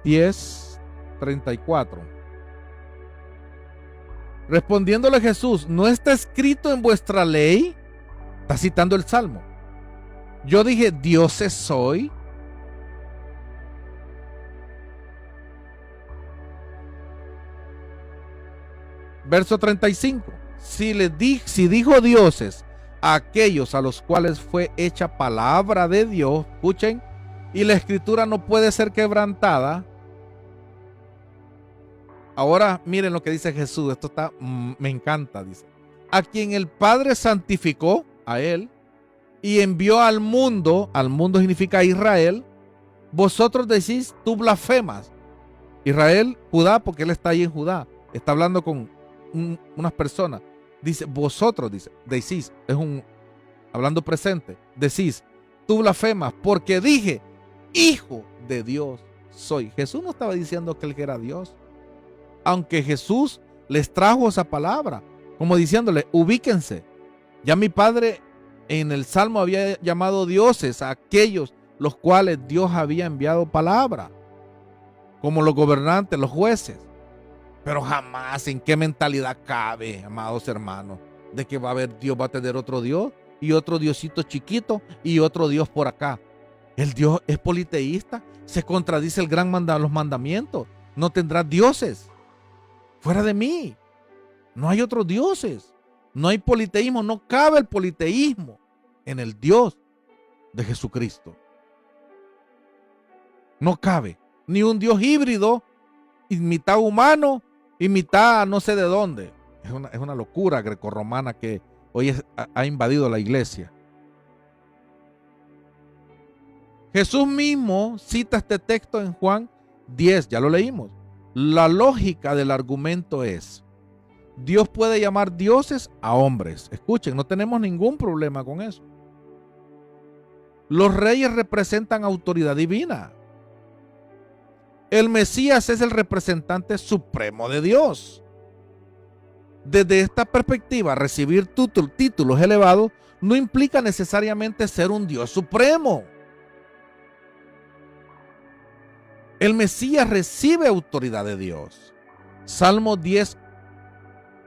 10, 34. Respondiéndole Jesús, ¿no está escrito en vuestra ley? Está citando el Salmo. Yo dije, dioses soy. Verso 35. Si dijo dioses a aquellos a los cuales fue hecha palabra de Dios, escuchen, y la escritura no puede ser quebrantada. Ahora miren lo que dice Jesús. Esto me encanta, dice. A quien el Padre santificó, a él, y envió al mundo significa Israel, vosotros decís, tú blasfemas. Israel, Judá, porque él está ahí en Judá. Está hablando con unas personas. Dice, vosotros, decís, hablando presente, decís, tú blasfemas, porque dije, Hijo de Dios soy. Jesús no estaba diciendo que él era Dios, aunque Jesús les trajo esa palabra, como diciéndole, ubíquense. Ya mi Padre en el Salmo había llamado dioses a aquellos los cuales Dios había enviado palabra, como los gobernantes, los jueces. Pero jamás en qué mentalidad cabe, amados hermanos, de que Dios va a tener otro Dios y otro Diosito chiquito y otro Dios por acá. El Dios es politeísta, se contradice los mandamientos. No tendrás dioses fuera de mí. No hay otros dioses. No hay politeísmo, no cabe el politeísmo en el Dios de Jesucristo. No cabe ni un Dios híbrido, y mitad humano y mitad no sé de dónde. Es una locura grecorromana que hoy ha invadido la iglesia. Jesús mismo cita este texto en Juan 10, ya lo leímos. La lógica del argumento es, Dios puede llamar dioses a hombres. Escuchen, no tenemos ningún problema con eso. Los reyes representan autoridad divina. El Mesías es el representante supremo de Dios. Desde esta perspectiva, recibir títulos elevados no implica necesariamente ser un Dios supremo. El Mesías recibe autoridad de Dios. Salmo 10,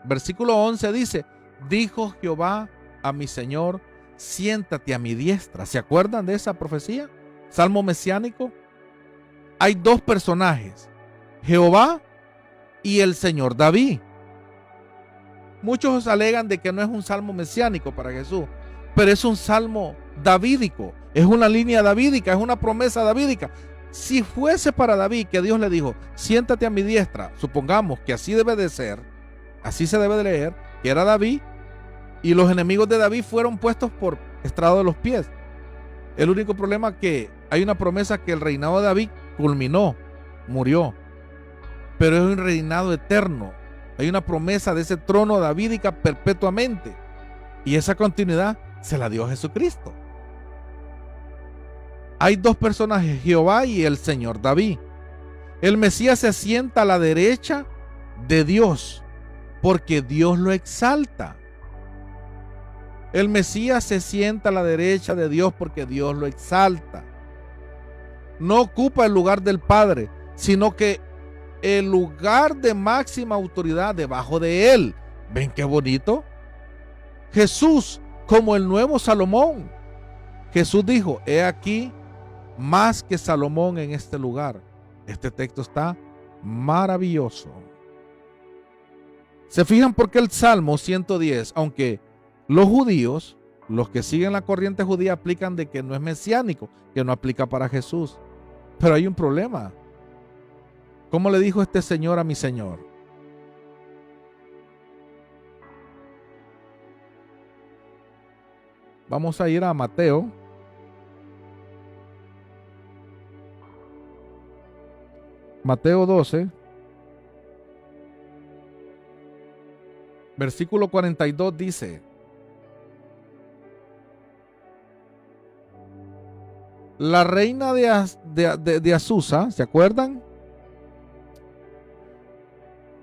versículo 11 dice: dijo Jehová a mi Señor, siéntate a mi diestra. ¿Se acuerdan de esa profecía? Salmo mesiánico. Hay dos personajes, Jehová y el Señor David. Muchos alegan de que no es un salmo mesiánico para Jesús, pero es un salmo davídico, es una línea davídica, es una promesa davídica. Si fuese para David que Dios le dijo, siéntate a mi diestra, supongamos que así debe de ser, así se debe de leer, que era David, y los enemigos de David fueron puestos por estrado de los pies. El único problema es que hay una promesa que el reinado de David culminó, murió, pero es un reinado eterno. Hay una promesa de ese trono davídica perpetuamente, y esa continuidad se la dio Jesucristo. Hay dos personajes, Jehová y el Señor David. El Mesías se sienta a la derecha de Dios porque Dios lo exalta. El Mesías se sienta a la derecha de Dios porque Dios lo exalta. No ocupa el lugar del Padre, sino que el lugar de máxima autoridad debajo de él. ¿Ven qué bonito? Jesús como el nuevo Salomón. Jesús dijo, he aquí más que Salomón en este lugar. Este texto está maravilloso. ¿Se fijan por qué el Salmo 110, aunque los judíos, los que siguen la corriente judía, aplican de que no es mesiánico, que no aplica para Jesús? Pero hay un problema. ¿Cómo le dijo este Señor a mi Señor? Vamos a ir a Mateo. Mateo 12. Versículo 42 dice: la reina de Azusa, ¿se acuerdan?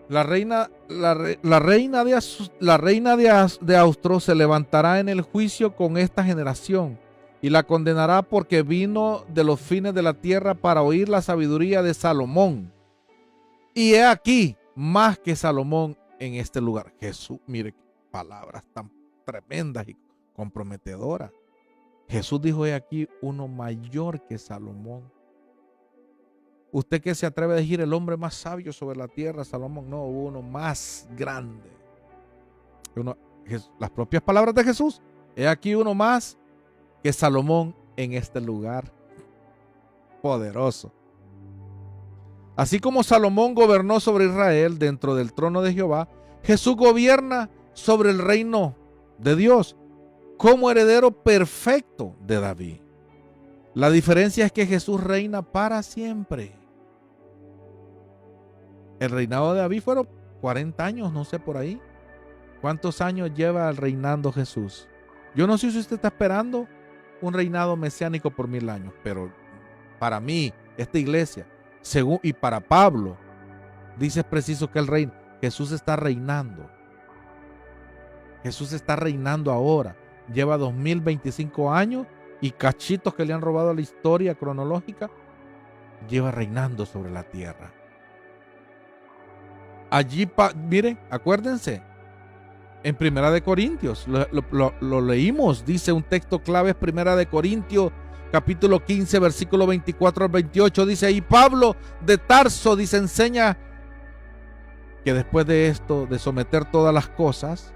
La reina de Austro se levantará en el juicio con esta generación y la condenará porque vino de los fines de la tierra para oír la sabiduría de Salomón. Y he aquí más que Salomón en este lugar. Jesús, mire qué palabras tan tremendas y comprometedoras. Jesús dijo, he aquí uno mayor que Salomón. Usted que se atreve a decir el hombre más sabio sobre la tierra, Salomón, no, hubo uno más grande. Las propias palabras de Jesús, he aquí uno más que Salomón en este lugar. Poderoso. Así como Salomón gobernó sobre Israel dentro del trono de Jehová, Jesús gobierna sobre el reino de Dios como heredero perfecto de David. La diferencia es que Jesús reina para siempre. El reinado de David fueron 40 años, no sé por ahí. ¿Cuántos años lleva reinando Jesús? Yo no sé si usted está esperando un reinado mesiánico por 1000 años, pero para mí, esta iglesia, y para Pablo, dice preciso que el reino, Jesús está reinando. Jesús está reinando ahora. Lleva 2025 años y cachitos que le han robado a la historia cronológica, lleva reinando sobre la tierra. Allí, miren, acuérdense, en Primera de Corintios, lo leímos, dice un texto clave, es Primera de Corintios, capítulo 15, versículo 24 al 28, dice ahí, Pablo de Tarso, dice, enseña que después de esto, de someter todas las cosas,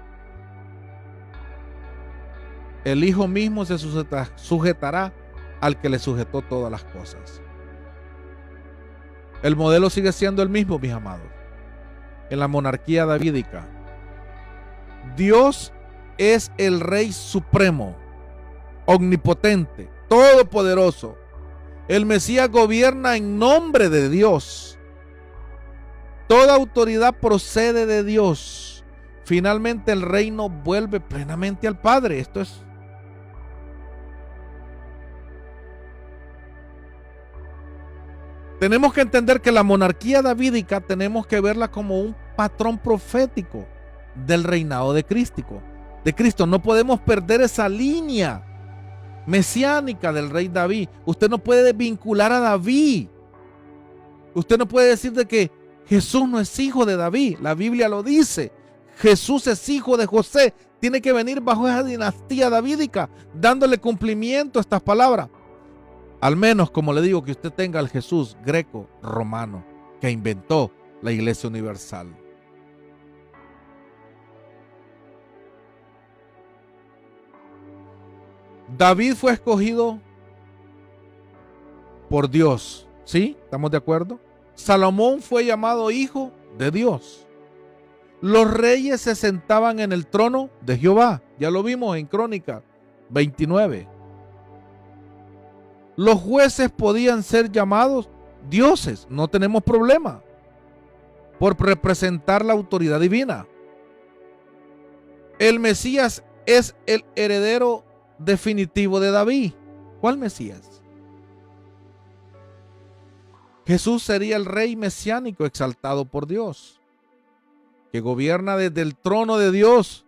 el Hijo mismo se sujetará al que le sujetó todas las cosas. El modelo sigue siendo el mismo, mis amados. En la monarquía davídica, Dios es el Rey Supremo, omnipotente, todopoderoso. El Mesías gobierna en nombre de Dios. Toda autoridad procede de Dios. Finalmente el reino vuelve plenamente al Padre. Esto es tenemos que entender que la monarquía davídica tenemos que verla como un patrón profético del reinado de Cristo. No podemos perder esa línea mesiánica del rey David. Usted no puede vincular a David. Usted no puede decir de que Jesús no es hijo de David. La Biblia lo dice. Jesús es hijo de José. Tiene que venir bajo esa dinastía davídica, dándole cumplimiento a estas palabras. Al menos, como le digo, que usted tenga al Jesús greco-romano que inventó la Iglesia Universal. David fue escogido por Dios, ¿sí? ¿Estamos de acuerdo? Salomón fue llamado hijo de Dios. Los reyes se sentaban en el trono de Jehová. Ya lo vimos en Crónicas 29. Los jueces podían ser llamados dioses. No tenemos problema por representar la autoridad divina. El Mesías es el heredero definitivo de David. ¿Cuál Mesías? Jesús sería el rey mesiánico exaltado por Dios, que gobierna desde el trono de Dios,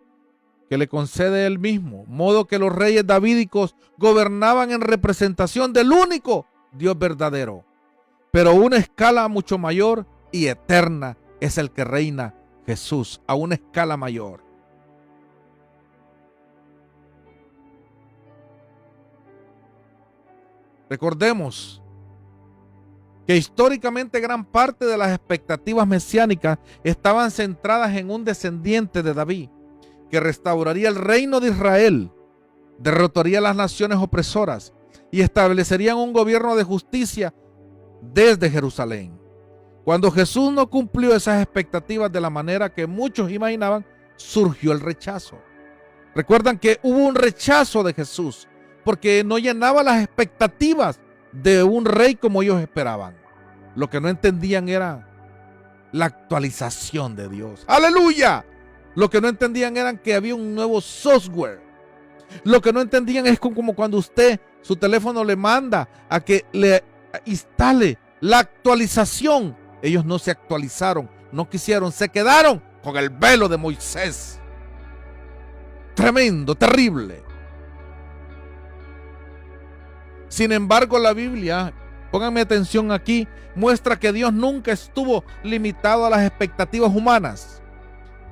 que le concede él mismo, modo que los reyes davídicos gobernaban en representación del único Dios verdadero. Pero una escala mucho mayor y eterna es el que reina Jesús, a una escala mayor. Recordemos que históricamente gran parte de las expectativas mesiánicas estaban centradas en un descendiente de David, que restauraría el reino de Israel, derrotaría a las naciones opresoras y establecerían un gobierno de justicia desde Jerusalén. Cuando Jesús no cumplió esas expectativas de la manera que muchos imaginaban, surgió el rechazo. Recuerdan que hubo un rechazo de Jesús porque no llenaba las expectativas de un rey como ellos esperaban. Lo que no entendían era la actualización de Dios. ¡Aleluya! Lo que no entendían era que había un nuevo software. Lo que no entendían es como cuando usted, su teléfono le manda a que le instale la actualización. Ellos no se actualizaron, no quisieron, se quedaron con el velo de Moisés. Tremendo, terrible. Sin embargo, la Biblia, pónganme atención aquí, muestra que Dios nunca estuvo limitado a las expectativas humanas.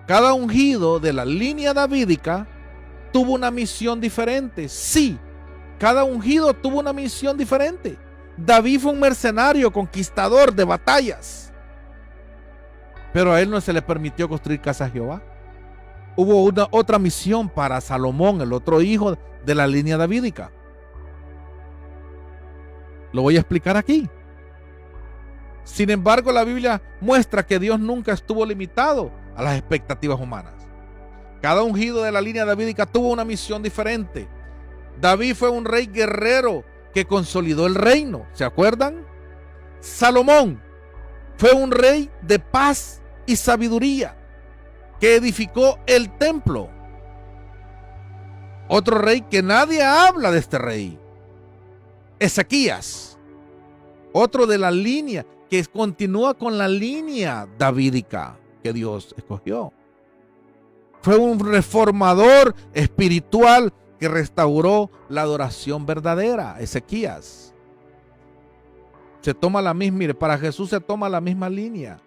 Cada ungido de la línea davídica tuvo una misión diferente. Sí, cada ungido tuvo una misión diferente. David fue un mercenario, conquistador de batallas. Pero a él no se le permitió construir casa a Jehová. Hubo otra misión para Salomón, el otro hijo de la línea davídica. Lo voy a explicar aquí. Sin embargo, la Biblia muestra que Dios nunca estuvo limitado a las expectativas humanas. Cada ungido de la línea davídica tuvo una misión diferente. David fue un rey guerrero que consolidó el reino. ¿Se acuerdan? Salomón fue un rey de paz y sabiduría que edificó el templo. Otro rey que nadie habla de este rey, Ezequías, otro de la línea que continúa con la línea davídica que Dios escogió. Fue un reformador espiritual que restauró la adoración verdadera, Ezequías. Se toma la misma, mire, para Jesús se toma la misma línea.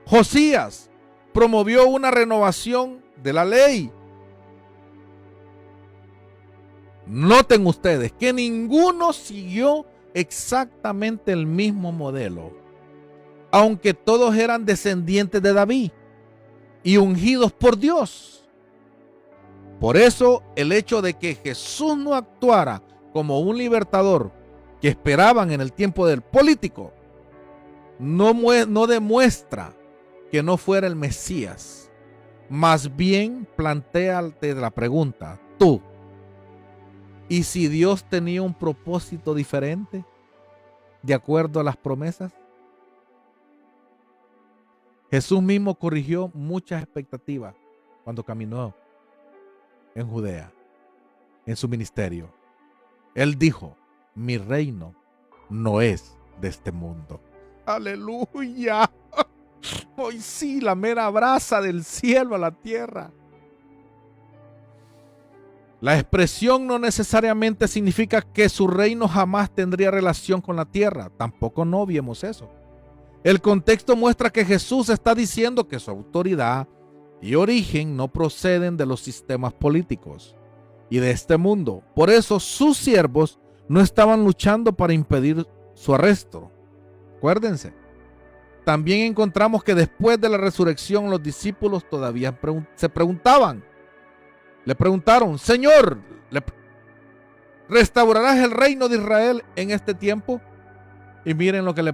Josías promovió una renovación de la ley. Noten ustedes que ninguno siguió exactamente el mismo modelo, aunque todos eran descendientes de David y ungidos por Dios. Por eso el hecho de que Jesús no actuara como un libertador que esperaban en el tiempo del político no demuestra que no fuera el Mesías. Más bien plantéate la pregunta, tú, ¿y si Dios tenía un propósito diferente de acuerdo a las promesas? Jesús mismo corrigió muchas expectativas cuando caminó en Judea, en su ministerio. Él dijo, mi reino no es de este mundo. ¡Aleluya! Hoy sí, la mera brasa del cielo a la tierra. La expresión no necesariamente significa que su reino jamás tendría relación con la tierra. Tampoco no vemos eso. El contexto muestra que Jesús está diciendo que su autoridad y origen no proceden de los sistemas políticos y de este mundo. Por eso sus siervos no estaban luchando para impedir su arresto. Acuérdense. También encontramos que después de la resurrección los discípulos todavía se preguntaban. Le preguntaron, Señor, ¿restaurarás el reino de Israel en este tiempo? Y miren lo que le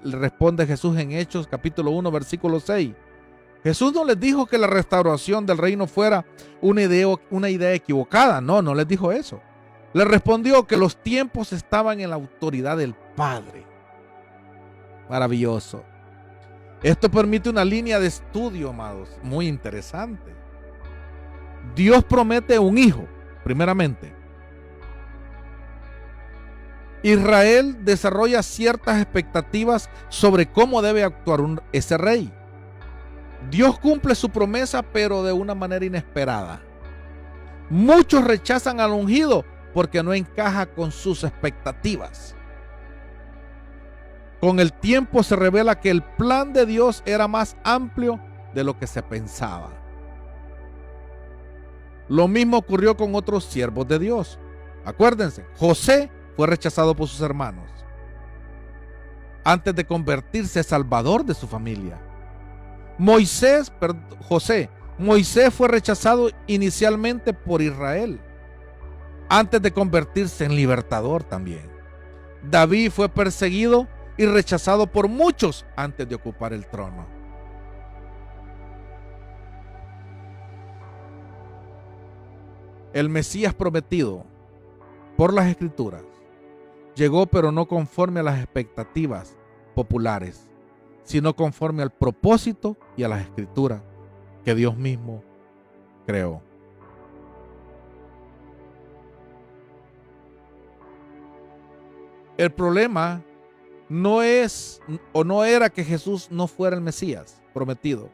responde Jesús en Hechos capítulo 1 versículo 6. Jesús no les dijo que la restauración del reino fuera una idea equivocada. No les dijo eso. Le respondió que los tiempos estaban en la autoridad del Padre. Maravilloso. Esto permite una línea de estudio, amados, muy interesante. Dios promete un hijo, primeramente. Israel desarrolla ciertas expectativas sobre cómo debe actuar ese rey. Dios cumple su promesa, pero de una manera inesperada. Muchos rechazan al ungido porque no encaja con sus expectativas. Con el tiempo se revela que el plan de Dios era más amplio de lo que se pensaba. Lo mismo ocurrió con otros siervos de Dios. Acuérdense, José fue rechazado por sus hermanos antes de convertirse en salvador de su familia. Moisés fue rechazado inicialmente por Israel antes de convertirse en libertador también. David fue perseguido y rechazado por muchos antes de ocupar el trono. El Mesías prometido por las Escrituras llegó, pero no conforme a las expectativas populares, sino conforme al propósito y a las Escrituras que Dios mismo creó. El problema no era que Jesús no fuera el Mesías prometido.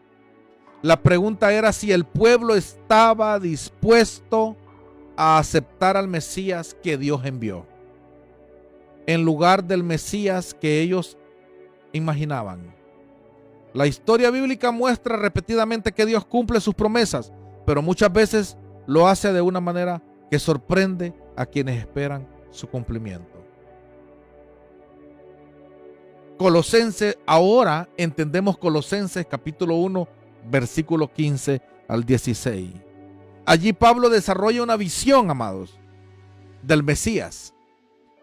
La pregunta era si el pueblo estaba dispuesto a aceptar al Mesías que Dios envió, en lugar del Mesías que ellos imaginaban. La historia bíblica muestra repetidamente que Dios cumple sus promesas, pero muchas veces lo hace de una manera que sorprende a quienes esperan su cumplimiento. Ahora entendemos Colosenses capítulo 1, versículo 15 al 16. Allí Pablo desarrolla una visión, amados, del Mesías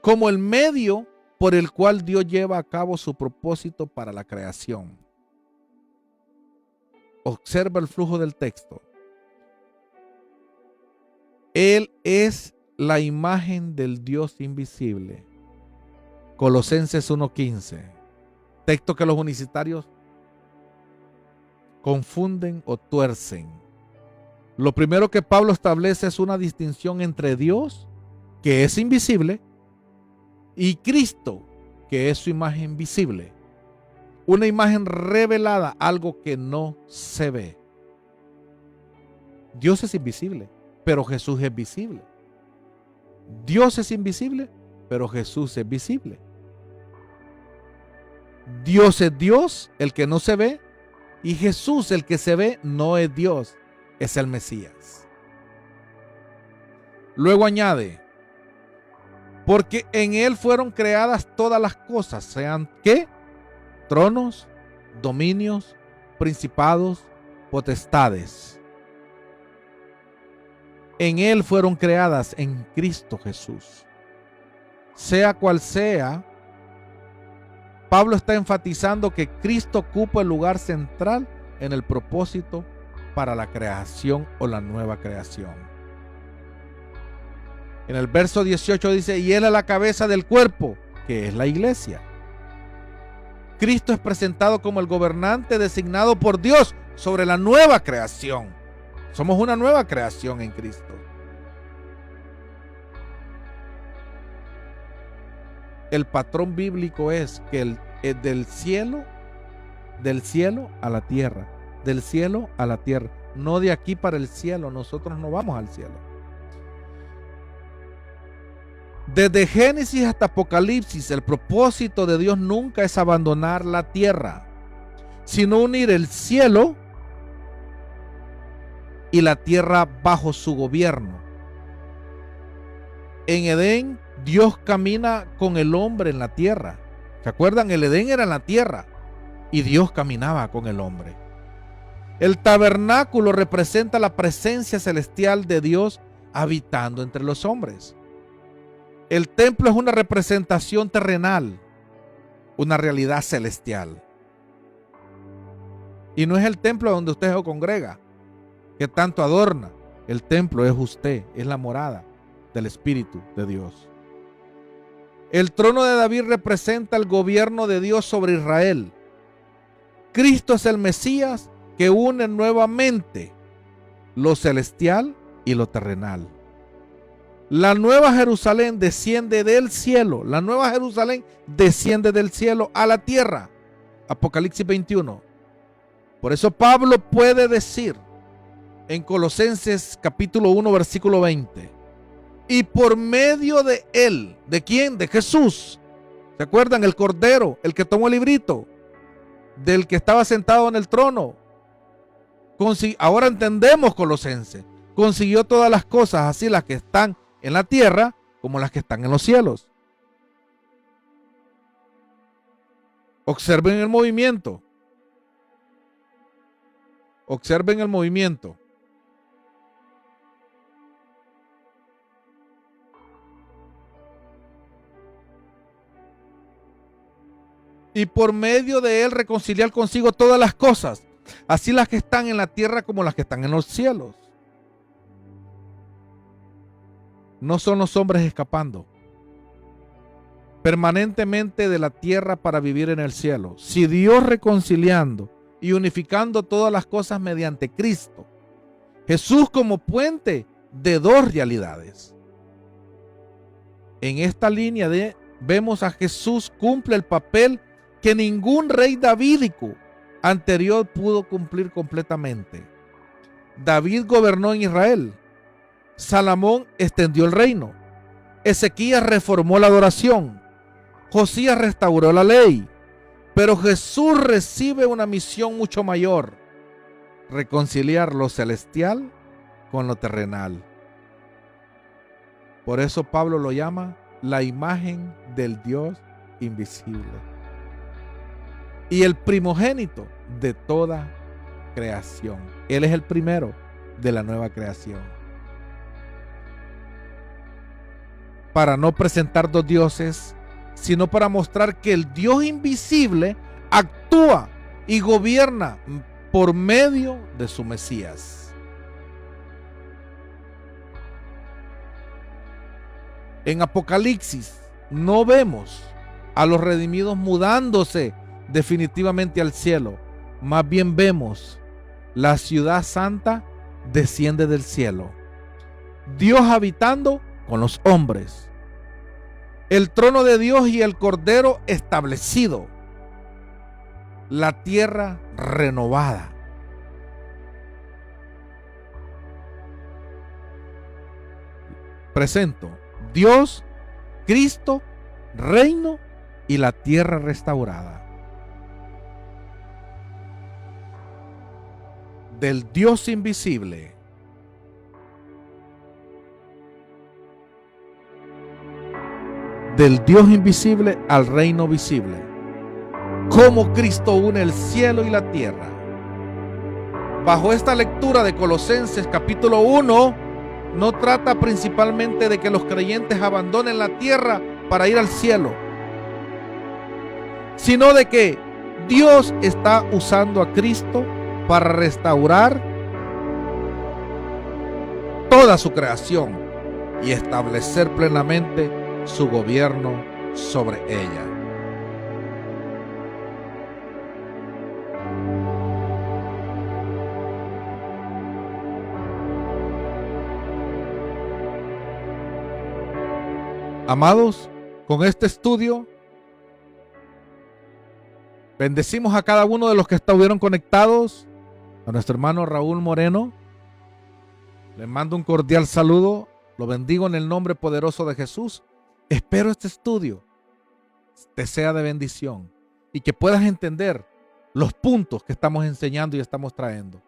como el medio por el cual Dios lleva a cabo su propósito para la creación. Observa el flujo del texto. Él es la imagen del Dios invisible. Colosenses 1:15. Texto que los universitarios confunden o tuercen. Lo primero que Pablo establece es una distinción entre Dios, que es invisible, y Cristo, que es su imagen visible. Una imagen revelada, algo que no se ve. Dios es invisible, pero Jesús es visible. Dios es invisible, pero Jesús es visible. Dios es Dios, el que no se ve, y Jesús, el que se ve, no es Dios, es el Mesías. Luego añade, porque en él fueron creadas todas las cosas, sean ¿qué? Tronos, dominios, principados, potestades. En él fueron creadas en Cristo Jesús. Sea cual sea, Pablo está enfatizando que Cristo ocupa el lugar central en el propósito para la creación o la nueva creación. En el verso 18 dice, y él es la cabeza del cuerpo, que es la iglesia. Cristo es presentado como el gobernante designado por Dios sobre la nueva creación. Somos una nueva creación en Cristo. El patrón bíblico es que del cielo del cielo a la tierra, del cielo a la tierra, no de aquí para el cielo. Nosotros no vamos al cielo. Desde Génesis hasta Apocalipsis, el propósito de Dios nunca es abandonar la tierra, sino unir el cielo y la tierra bajo su gobierno. En Edén, Dios camina con el hombre en la tierra. ¿Se acuerdan? El Edén era en la tierra y Dios caminaba con el hombre. El tabernáculo representa la presencia celestial de Dios habitando entre los hombres. El templo es una representación terrenal, una realidad celestial. Y no es el templo donde usted se congrega, que tanto adorna. El templo es usted, es la morada del Espíritu de Dios. El trono de David representa el gobierno de Dios sobre Israel. Cristo es el Mesías que une nuevamente lo celestial y lo terrenal. La nueva Jerusalén desciende del cielo. La nueva Jerusalén desciende del cielo a la tierra. Apocalipsis 21. Por eso Pablo puede decir en Colosenses capítulo 1 versículo 20: y por medio de él, ¿de quién? De Jesús. ¿Se acuerdan? El Cordero, el que tomó el librito, del que estaba sentado en el trono. Ahora entendemos Colosenses. Consiguió todas las cosas, así las que están en la tierra como las que están en los cielos. Observen el movimiento. Observen el movimiento. Y por medio de él reconciliar consigo todas las cosas, así las que están en la tierra como las que están en los cielos. No son los hombres escapando permanentemente de la tierra para vivir en el cielo. Si Dios reconciliando y unificando todas las cosas mediante Cristo, Jesús como puente de dos realidades. En esta línea vemos a Jesús cumple el papel que ningún rey davídico anterior pudo cumplir completamente. David gobernó en Israel. Salomón extendió el reino. Ezequías reformó la adoración. Josías restauró la ley. Pero Jesús recibe una misión mucho mayor: reconciliar lo celestial con lo terrenal. Por eso Pablo lo llama la imagen del Dios invisible y el primogénito de toda creación. Él es el primero de la nueva creación. Para no presentar dos dioses, sino para mostrar que el Dios invisible actúa y gobierna por medio de su Mesías. En Apocalipsis no vemos a los redimidos mudándose definitivamente al cielo. Más bien vemos la ciudad santa desciende del cielo, Dios habitando con los hombres, el trono de Dios y el Cordero establecido, la tierra renovada. Presento Dios, Cristo, reino y la tierra restaurada. Del Dios invisible al reino visible. Cómo Cristo une el cielo y la tierra. Bajo esta lectura de Colosenses capítulo 1, no trata principalmente de que los creyentes abandonen la tierra para ir al cielo, sino de que Dios está usando a Cristo para restaurar toda su creación y establecer plenamente su gobierno sobre ella. Amados, con este estudio Bendecimos a cada uno de los que estuvieron conectados. A nuestro hermano Raúl Moreno. Le mando un cordial saludo. Lo bendigo en el nombre poderoso de Jesús. Espero este estudio te sea de bendición y que puedas entender los puntos que estamos enseñando y estamos trayendo.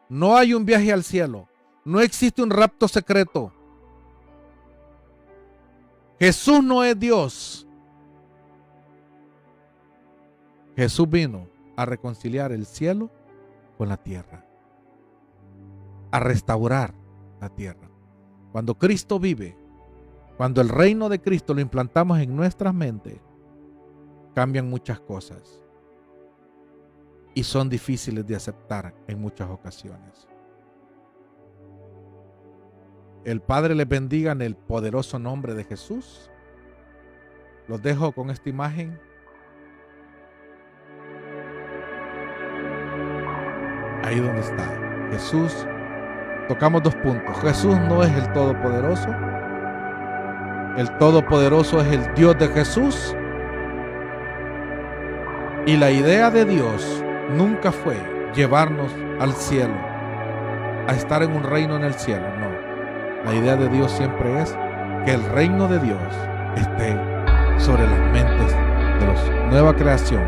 No hay un viaje al cielo. No existe un rapto secreto. Jesús no es Dios. Jesús vino a reconciliar el cielo con la tierra, a restaurar la tierra. Cuando Cristo vive, cuando el reino de Cristo lo implantamos en nuestras mentes, cambian muchas cosas y son difíciles de aceptar en muchas ocasiones. El Padre les bendiga en el poderoso nombre de Jesús. Los dejo con esta imagen. Ahí donde está Jesús. Tocamos dos puntos. Jesús no es el Todopoderoso. El Todopoderoso es el Dios de Jesús. Y la idea de Dios nunca fue llevarnos al cielo, a estar en un reino en el cielo. No. La idea de Dios siempre es que el reino de Dios esté sobre las mentes de la nueva creación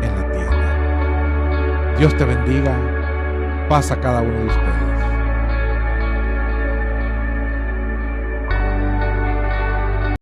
en la tierra. Dios te bendiga. Paz a cada uno de ustedes.